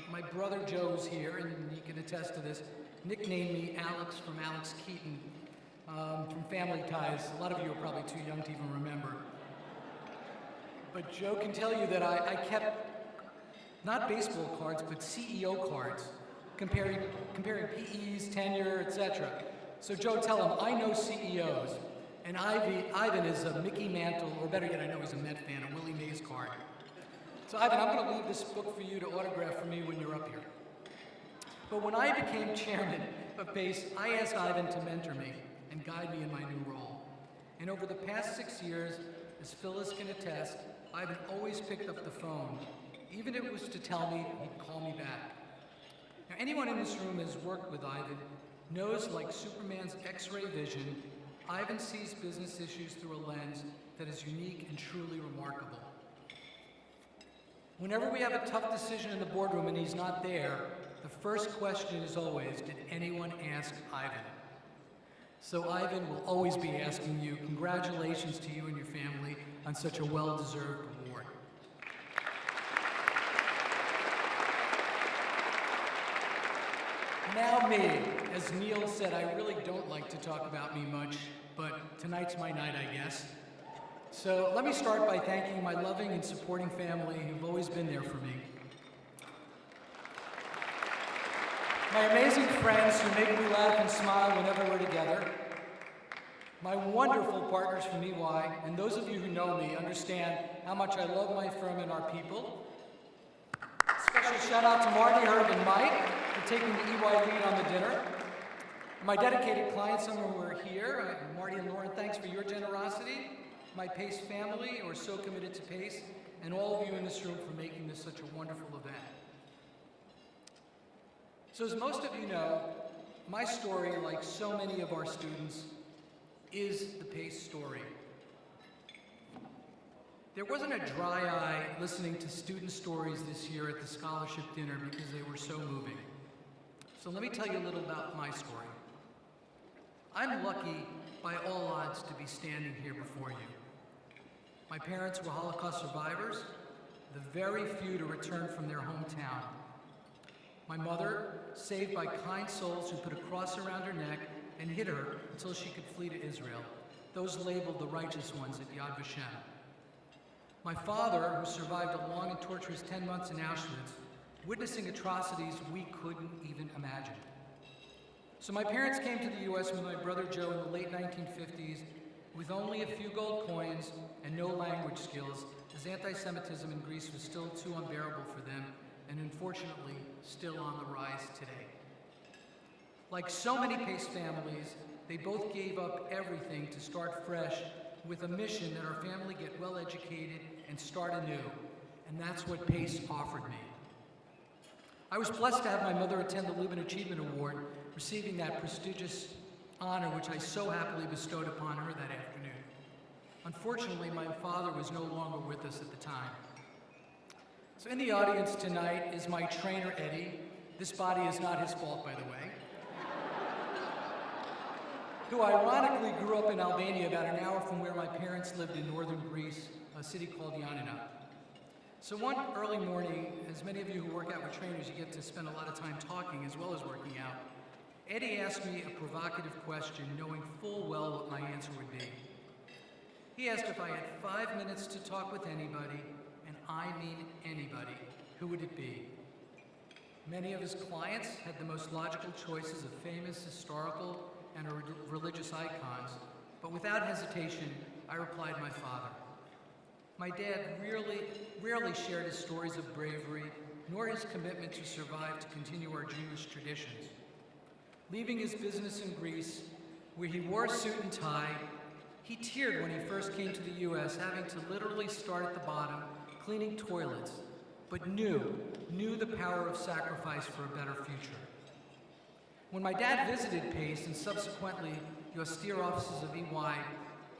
my brother Joe's here, and he can attest to this, nicknamed me Alex from Alex Keaton from Family Ties. A lot of you are probably too young to even remember. But Joe can tell you that I kept not baseball cards, but CEO cards, comparing PEs, tenure, etc. So Joe, tell him, I know CEOs. And Ivan is a Mickey Mantle, or better yet, I know he's a Met fan, a Willie Mays card. So Ivan, I'm going to leave this book for you to autograph for me when you're up here. But when I became chairman of Pace, I asked Ivan to mentor me and guide me in my new role. And over the past 6 years, as Phyllis can attest, Ivan always picked up the phone, even if it was to tell me he'd call me back. Now, anyone in this room has worked with Ivan knows, like Superman's X-ray vision, Ivan sees business issues through a lens that is unique and truly remarkable. Whenever we have a tough decision in the boardroom and he's not there, the first question is always, did anyone ask Ivan? So Ivan will always be asking you, congratulations to you and your family on such a well-deserved award. Now me. As Neil said, I really don't like to talk about me much, but tonight's my night, I guess. So let me start by thanking my loving and supporting family who've always been there for me. My amazing friends who make me laugh and smile whenever we're together. My wonderful partners from EY, and those of you who know me understand how much I love my firm and our people. Special shout out to Marty, Herb, and Mike for taking the EY lead on the dinner. My dedicated clients, some who are here, Marty and Lauren, thanks for your generosity. My PACE family, who are so committed to PACE, and all of you in this room for making this such a wonderful event. So as most of you know, my story, like so many of our students, is the PACE story. There wasn't a dry eye listening to student stories this year at the scholarship dinner because they were so moving. So let me tell you a little about my story. I'm lucky by all odds to be standing here before you. My parents were Holocaust survivors, the very few to return from their hometown. My mother, saved by kind souls who put a cross around her neck and hid her until she could flee to Israel, those labeled the righteous ones at Yad Vashem. My father, who survived a long and torturous 10 months in Auschwitz, witnessing atrocities we couldn't even imagine. So my parents came to the U.S. with my brother Joe in the late 1950s with only a few gold coins and no language skills, as anti-Semitism in Greece was still too unbearable for them, and unfortunately, still on the rise today. Like so many PACE families, they both gave up everything to start fresh with a mission that our family get well educated and start anew, and that's what PACE offered me. I was blessed to have my mother attend the Lubin Achievement Award, receiving that prestigious honor which I so happily bestowed upon her that afternoon. Unfortunately, my father was no longer with us at the time. So in the audience tonight is my trainer, Eddie. This body is not his fault, by the way. Who ironically grew up in Albania, about an hour from where my parents lived in northern Greece, a city called Ioannina. So one early morning, as many of you who work out with trainers, you get to spend a lot of time talking as well as working out. Eddie asked me a provocative question, knowing full well what my answer would be. He asked if I had 5 minutes to talk with anybody, and I mean anybody, who would it be? Many of his clients had the most logical choices of famous, historical, and religious icons, but without hesitation, I replied my father. My dad rarely shared his stories of bravery, nor his commitment to survive to continue our Jewish traditions. Leaving his business in Greece, where he wore a suit and tie, he teared when he first came to the U.S., having to literally start at the bottom, cleaning toilets, but knew the power of sacrifice for a better future. When my dad visited PACE and subsequently the austere offices of EY,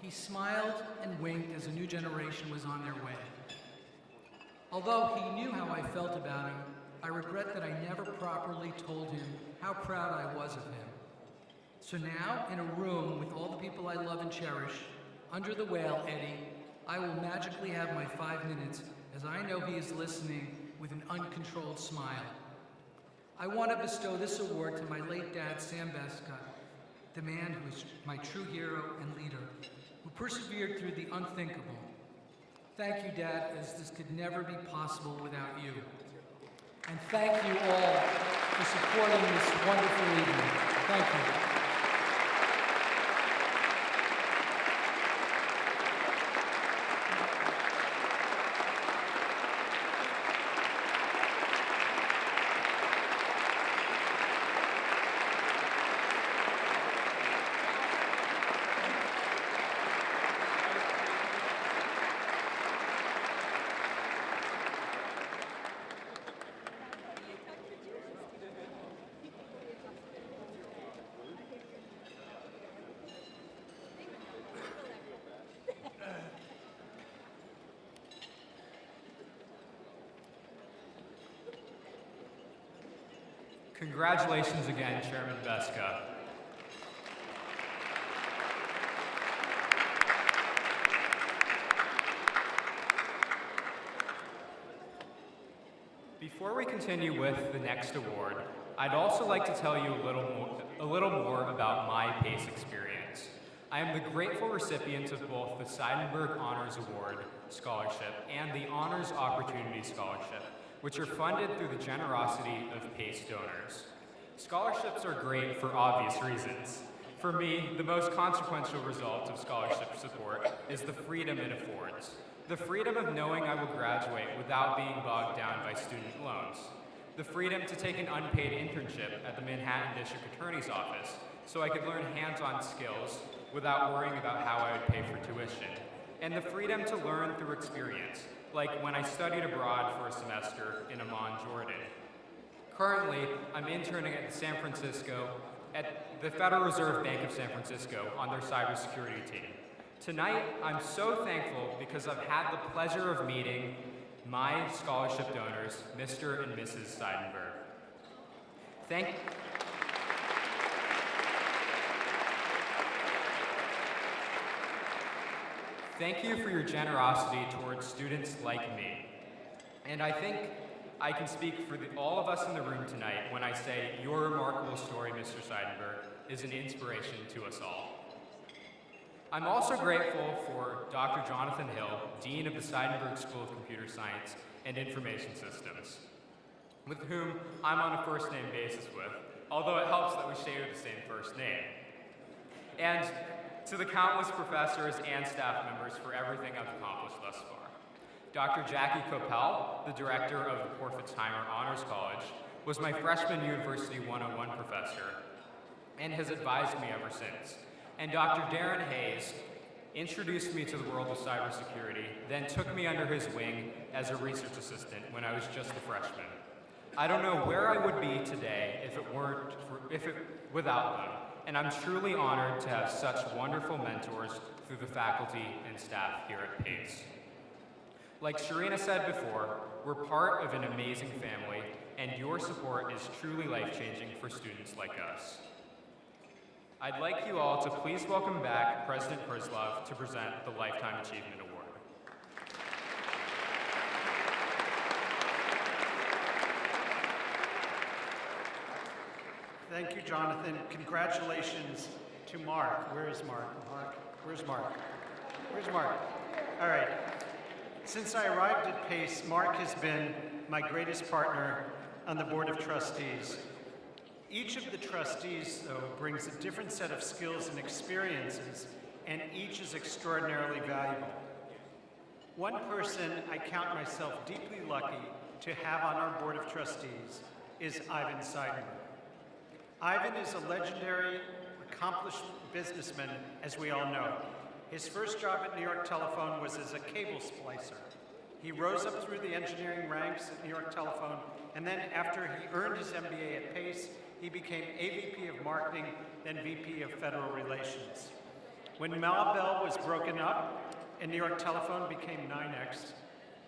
he smiled and winked as a new generation was on their way. Although he knew how I felt about him, I regret that I never properly told him how proud I was of him. So now, in a room with all the people I love and cherish, under the whale, Eddie, I will magically have my 5 minutes as I know he is listening with an uncontrolled smile. I want to bestow this award to my late dad, Sam Beska, the man who is my true hero and leader, who persevered through the unthinkable. Thank you, Dad, as this could never be possible without you. And thank you all for supporting this wonderful evening. Thank you. Congratulations again, Chairman Beska. Before we continue with the next award, I'd also like to tell you a little more about my PACE experience. I am the grateful recipient of both the Seidenberg Honors Award Scholarship and the Honors Opportunity Scholarship, which are funded through the generosity of PACE donors. Scholarships are great for obvious reasons. For me, the most consequential result of scholarship support is the freedom it affords. The freedom of knowing I will graduate without being bogged down by student loans. The freedom to take an unpaid internship at the Manhattan District Attorney's Office so I could learn hands-on skills without worrying about how I would pay for tuition. And the freedom to learn through experience, like when I studied abroad for a semester in Amman, Jordan. Currently, I'm interning at the Federal Reserve Bank of San Francisco on their cybersecurity team. Tonight, I'm so thankful because I've had the pleasure of meeting my scholarship donors, Mr. and Mrs. Seidenberg. Thank you for your generosity towards students like me. And I think I can speak for all of us in the room tonight when I say your remarkable story, Mr. Seidenberg, is an inspiration to us all. I'm also grateful for Dr. Jonathan Hill, Dean of the Seidenberg School of Computer Science and Information Systems, with whom I'm on a first-name basis with, although it helps that we share the same first name. And to the countless professors and staff members for everything I've accomplished thus far. Dr. Jackie Coppell, the director of the Porfitsheimer Honors College, was my freshman University 101 professor and has advised me ever since. And Dr. Darren Hayes introduced me to the world of cybersecurity, then took me under his wing as a research assistant when I was just a freshman. I don't know where I would be today without them, and I'm truly honored to have such wonderful mentors through the faculty and staff here at PACE. Like Sharina said before, we're part of an amazing family, and your support is truly life-changing for students like us. I'd like you all to please welcome back President Prislov to present the Lifetime Achievement Award. Thank you, Jonathan. Congratulations to Mark. Where is Mark? Where's Mark? All right. Since I arrived at PACE, Mark has been my greatest partner on the Board of Trustees. Each of the trustees, though, brings a different set of skills and experiences, and each is extraordinarily valuable. One person I count myself deeply lucky to have on our Board of Trustees is Ivan Seidenberg. Ivan is a legendary, accomplished businessman, as we all know. His first job at New York Telephone was as a cable splicer. He rose up through the engineering ranks at New York Telephone, and then after he earned his MBA at PACE, he became AVP of Marketing, then VP of Federal Relations. When Ma Bell was broken up and New York Telephone became NYNEX,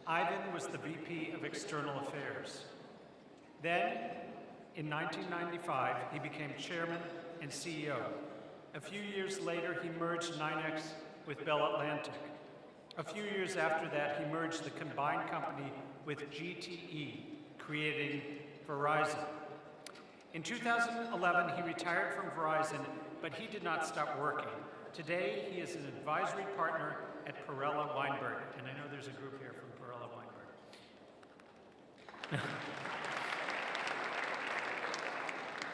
Ivan was the VP of External Affairs. Then, in 1995, he became chairman and CEO. A few years later, he merged NYNEX with Bell Atlantic. A few years after that, he merged the combined company with GTE, creating Verizon. In 2011, he retired from Verizon, but he did not stop working. Today, he is an advisory partner at Perella Weinberg, and I know there's a group here from Perella Weinberg.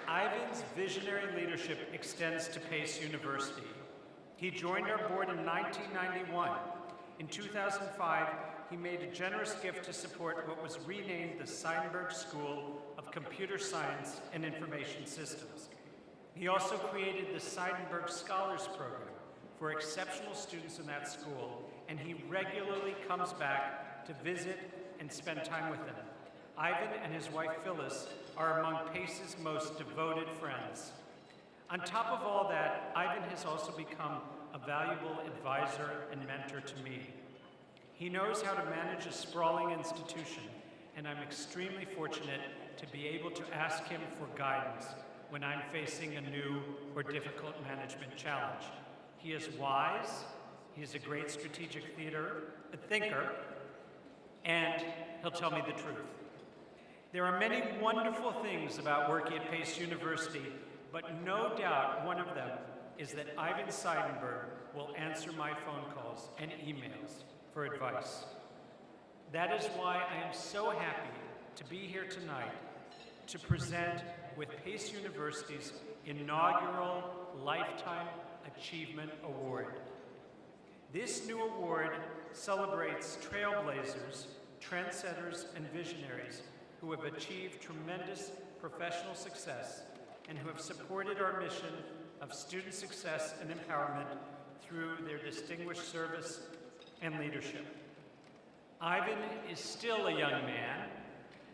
Ivan's visionary leadership extends to Pace University. He joined our board in 1991. In 2005, he made a generous gift to support what was renamed the Seidenberg School of Computer Science and Information Systems. He also created the Seidenberg Scholars Program for exceptional students in that school, and he regularly comes back to visit and spend time with them. Ivan and his wife Phyllis are among Pace's most devoted friends. On top of all that, Ivan has also become a valuable advisor and mentor to me. He knows how to manage a sprawling institution, and I'm extremely fortunate to be able to ask him for guidance when I'm facing a new or difficult management challenge. He is wise, he is a great strategic thinker, and he'll tell me the truth. There are many wonderful things about working at Pace University, but no doubt one of them is that Ivan Seidenberg will answer my phone calls and emails for advice. That is why I am so happy to be here tonight to present with Pace University's inaugural Lifetime Achievement Award. This new award celebrates trailblazers, trendsetters, and visionaries who have achieved tremendous professional success and who have supported our mission of student success and empowerment through their distinguished service and leadership. Ivan is still a young man,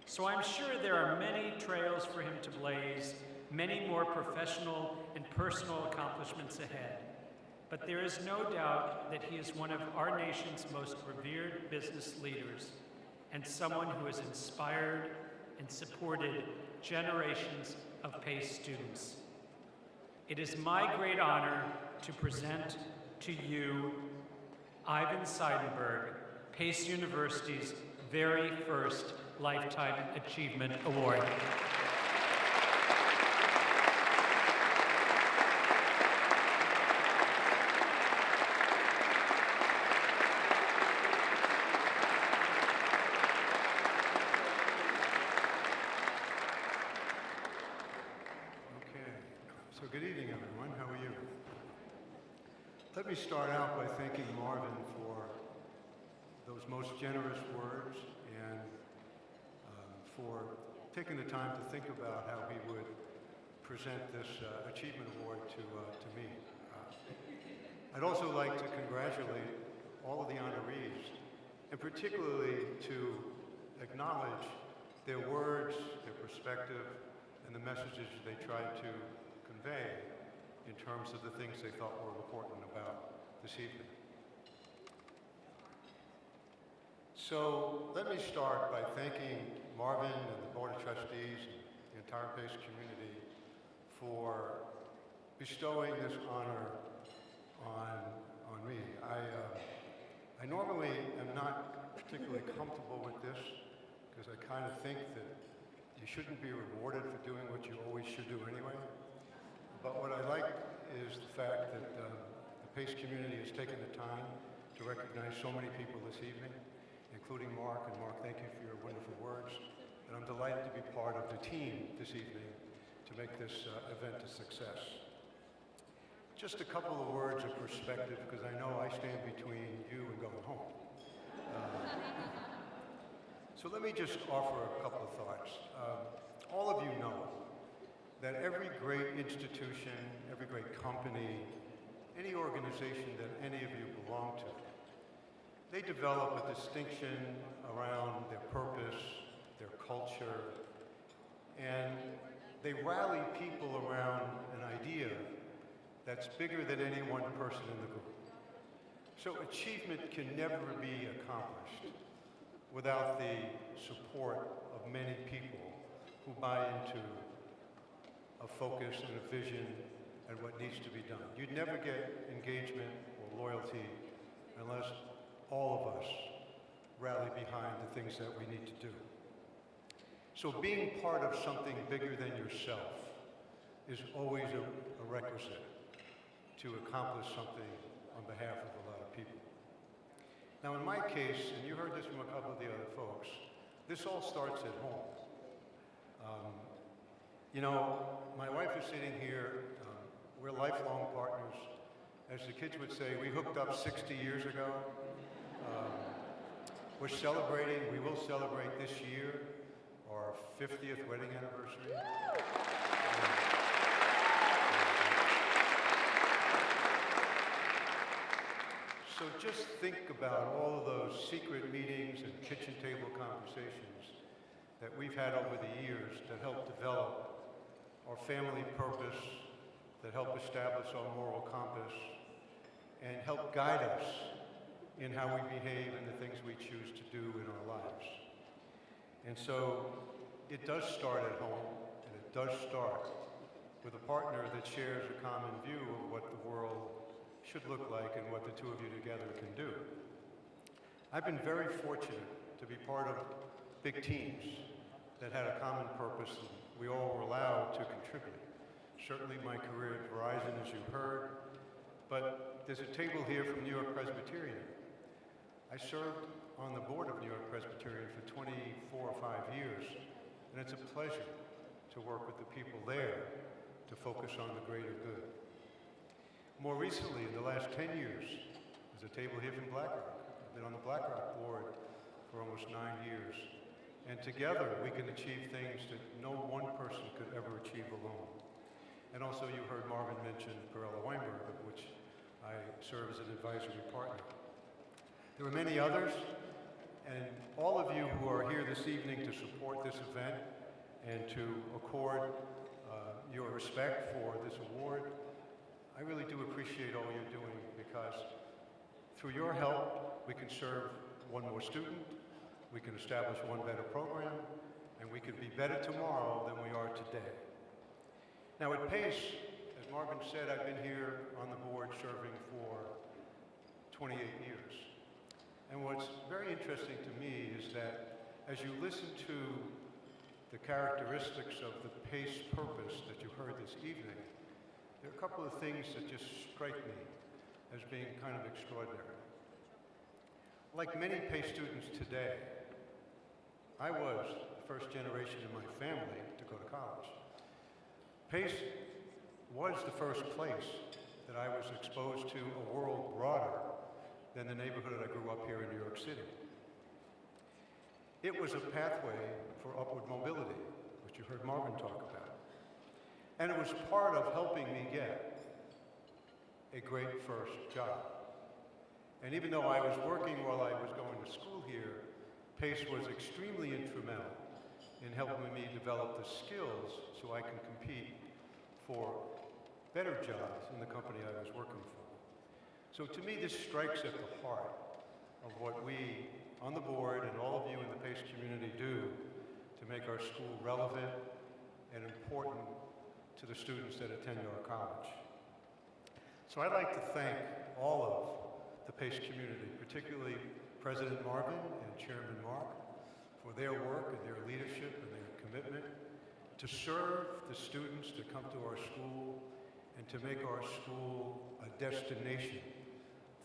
so I'm sure there are many trails for him to blaze, many more professional and personal accomplishments ahead. But there is no doubt that he is one of our nation's most revered business leaders and someone who has inspired and supported generations of Pace students. It is my great honor to present to you Ivan Seidenberg, Pace University's very first Lifetime Achievement Award. So good evening, everyone. How are you? Let me start out by thanking Marvin for those most generous words and for taking the time to think about how he would present this Achievement Award to me. I'd also like to congratulate all of the honorees, and particularly to acknowledge their words, their perspective, and the messages they tried to convey in terms of the things they thought were important about this evening. So let me start by thanking Marvin and the Board of Trustees and the entire Pace community for bestowing this honor on me. I normally am not particularly comfortable with this because I kind of think that you shouldn't be rewarded for doing what you always should do anyway. But what I like is the fact that the Pace community has taken the time to recognize so many people this evening, including Mark. And Mark, thank you for your wonderful words. And I'm delighted to be part of the team this evening to make this event a success. Just a couple of words of perspective, because I know I stand between you and going home. So let me just offer a couple of thoughts. All of you know that every great institution, every great company, any organization that any of you belong to, they develop a distinction around their purpose, their culture, and they rally people around an idea that's bigger than any one person in the group. So achievement can never be accomplished without the support of many people who buy into a focus and a vision and what needs to be done. You'd never get engagement or loyalty unless all of us rally behind the things that we need to do. So being part of something bigger than yourself is always a requisite to accomplish something on behalf of a lot of people. Now in my case, and you heard this from a couple of the other folks, this all starts at home. You know, my wife is sitting here, we're lifelong partners. As the kids would say, we hooked up 60 years ago. We're celebrating, we will celebrate this year, our 50th wedding anniversary. So just think about all of those secret meetings and kitchen table conversations that we've had over the years that help develop our family purpose, that help establish our moral compass, and help guide us in how we behave and the things we choose to do in our lives. And so it does start at home, and it does start with a partner that shares a common view of what the world should look like and what the two of you together can do. I've been very fortunate to be part of big teams that had a common purpose and we all were allowed to contribute. Certainly my career at Verizon, as you heard, but there's a table here from New York Presbyterian. I served on the board of New York Presbyterian for 24 or 5 years, and it's a pleasure to work with the people there to focus on the greater good. More recently, in the last 10 years, there's a table here from BlackRock. I've been on the BlackRock board for almost 9 years, and together we can achieve things that no one person could ever achieve alone. And also you heard Marvin mention Perella Weinberg, of which I serve as an advisory partner. There are many others, and all of you who are here this evening to support this event and to accord your respect for this award, I really do appreciate all you're doing, because through your help, we can serve one more student, we can establish one better program, and we can be better tomorrow than we are today. Now at PACE, as Marvin said, I've been here on the board serving for 28 years. And what's very interesting to me is that as you listen to the characteristics of the PACE purpose that you heard this evening, there are a couple of things that just strike me as being kind of extraordinary. Like many PACE students today, I was the first generation in my family to go to college. PACE was the first place that I was exposed to a world broader than the neighborhood I grew up here in New York City. It was a pathway for upward mobility, which you heard Marvin talk about. And it was part of helping me get a great first job. And even though I was working while I was going to school here, PACE was extremely instrumental in helping me develop the skills so I can compete for better jobs in the company I was working for. So to me, this strikes at the heart of what we on the board and all of you in the PACE community do to make our school relevant and important to the students that attend our college. So I'd like to thank all of the PACE community, particularly President Marvin and Chairman Mark, for their work and their leadership and their commitment to serve the students that come to our school and to make our school a destination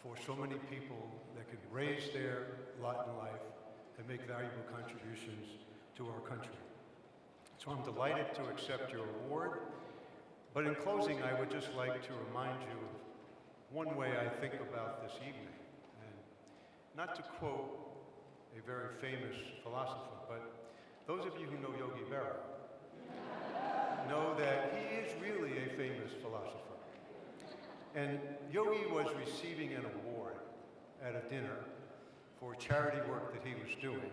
for so many people that can raise their lot in life and make valuable contributions to our country. So I'm delighted to accept your award, but in closing, I would just like to remind you of one way I think about this evening, and not to quote a very famous philosopher, but those of you who know Yogi Berra know that he is really a famous philosopher. And Yogi was receiving an award at a dinner for charity work that he was doing.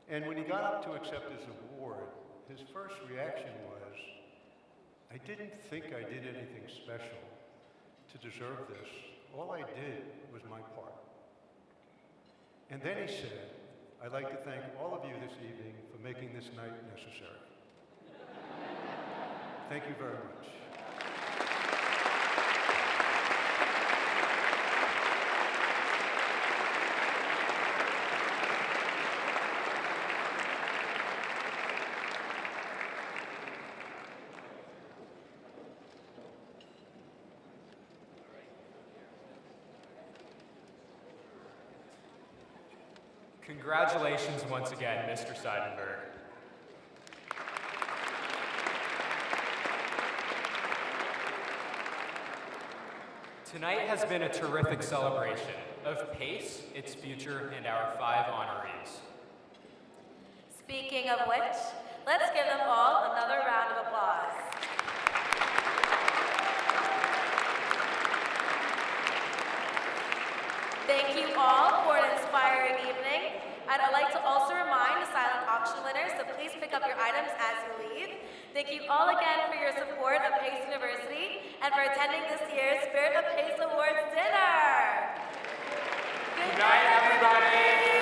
And when he got up to accept his award, his first reaction was, I didn't think I did anything special to deserve this. All I did was my part. And then he said, I'd like to thank all of you this evening for making this night necessary. Thank you very much. Congratulations once again, Mr. Seidenberg. Tonight has been a terrific celebration of PACE, its future, and our 5 honorees. Speaking of which, let's give them all another round of applause. Thank you all for an inspiring evening. And I'd like to also remind the silent auction winners to please pick up your items as you leave. Thank you all again for your support of PACE University and for attending this year's Spirit of PACE Awards dinner. Good night, everybody.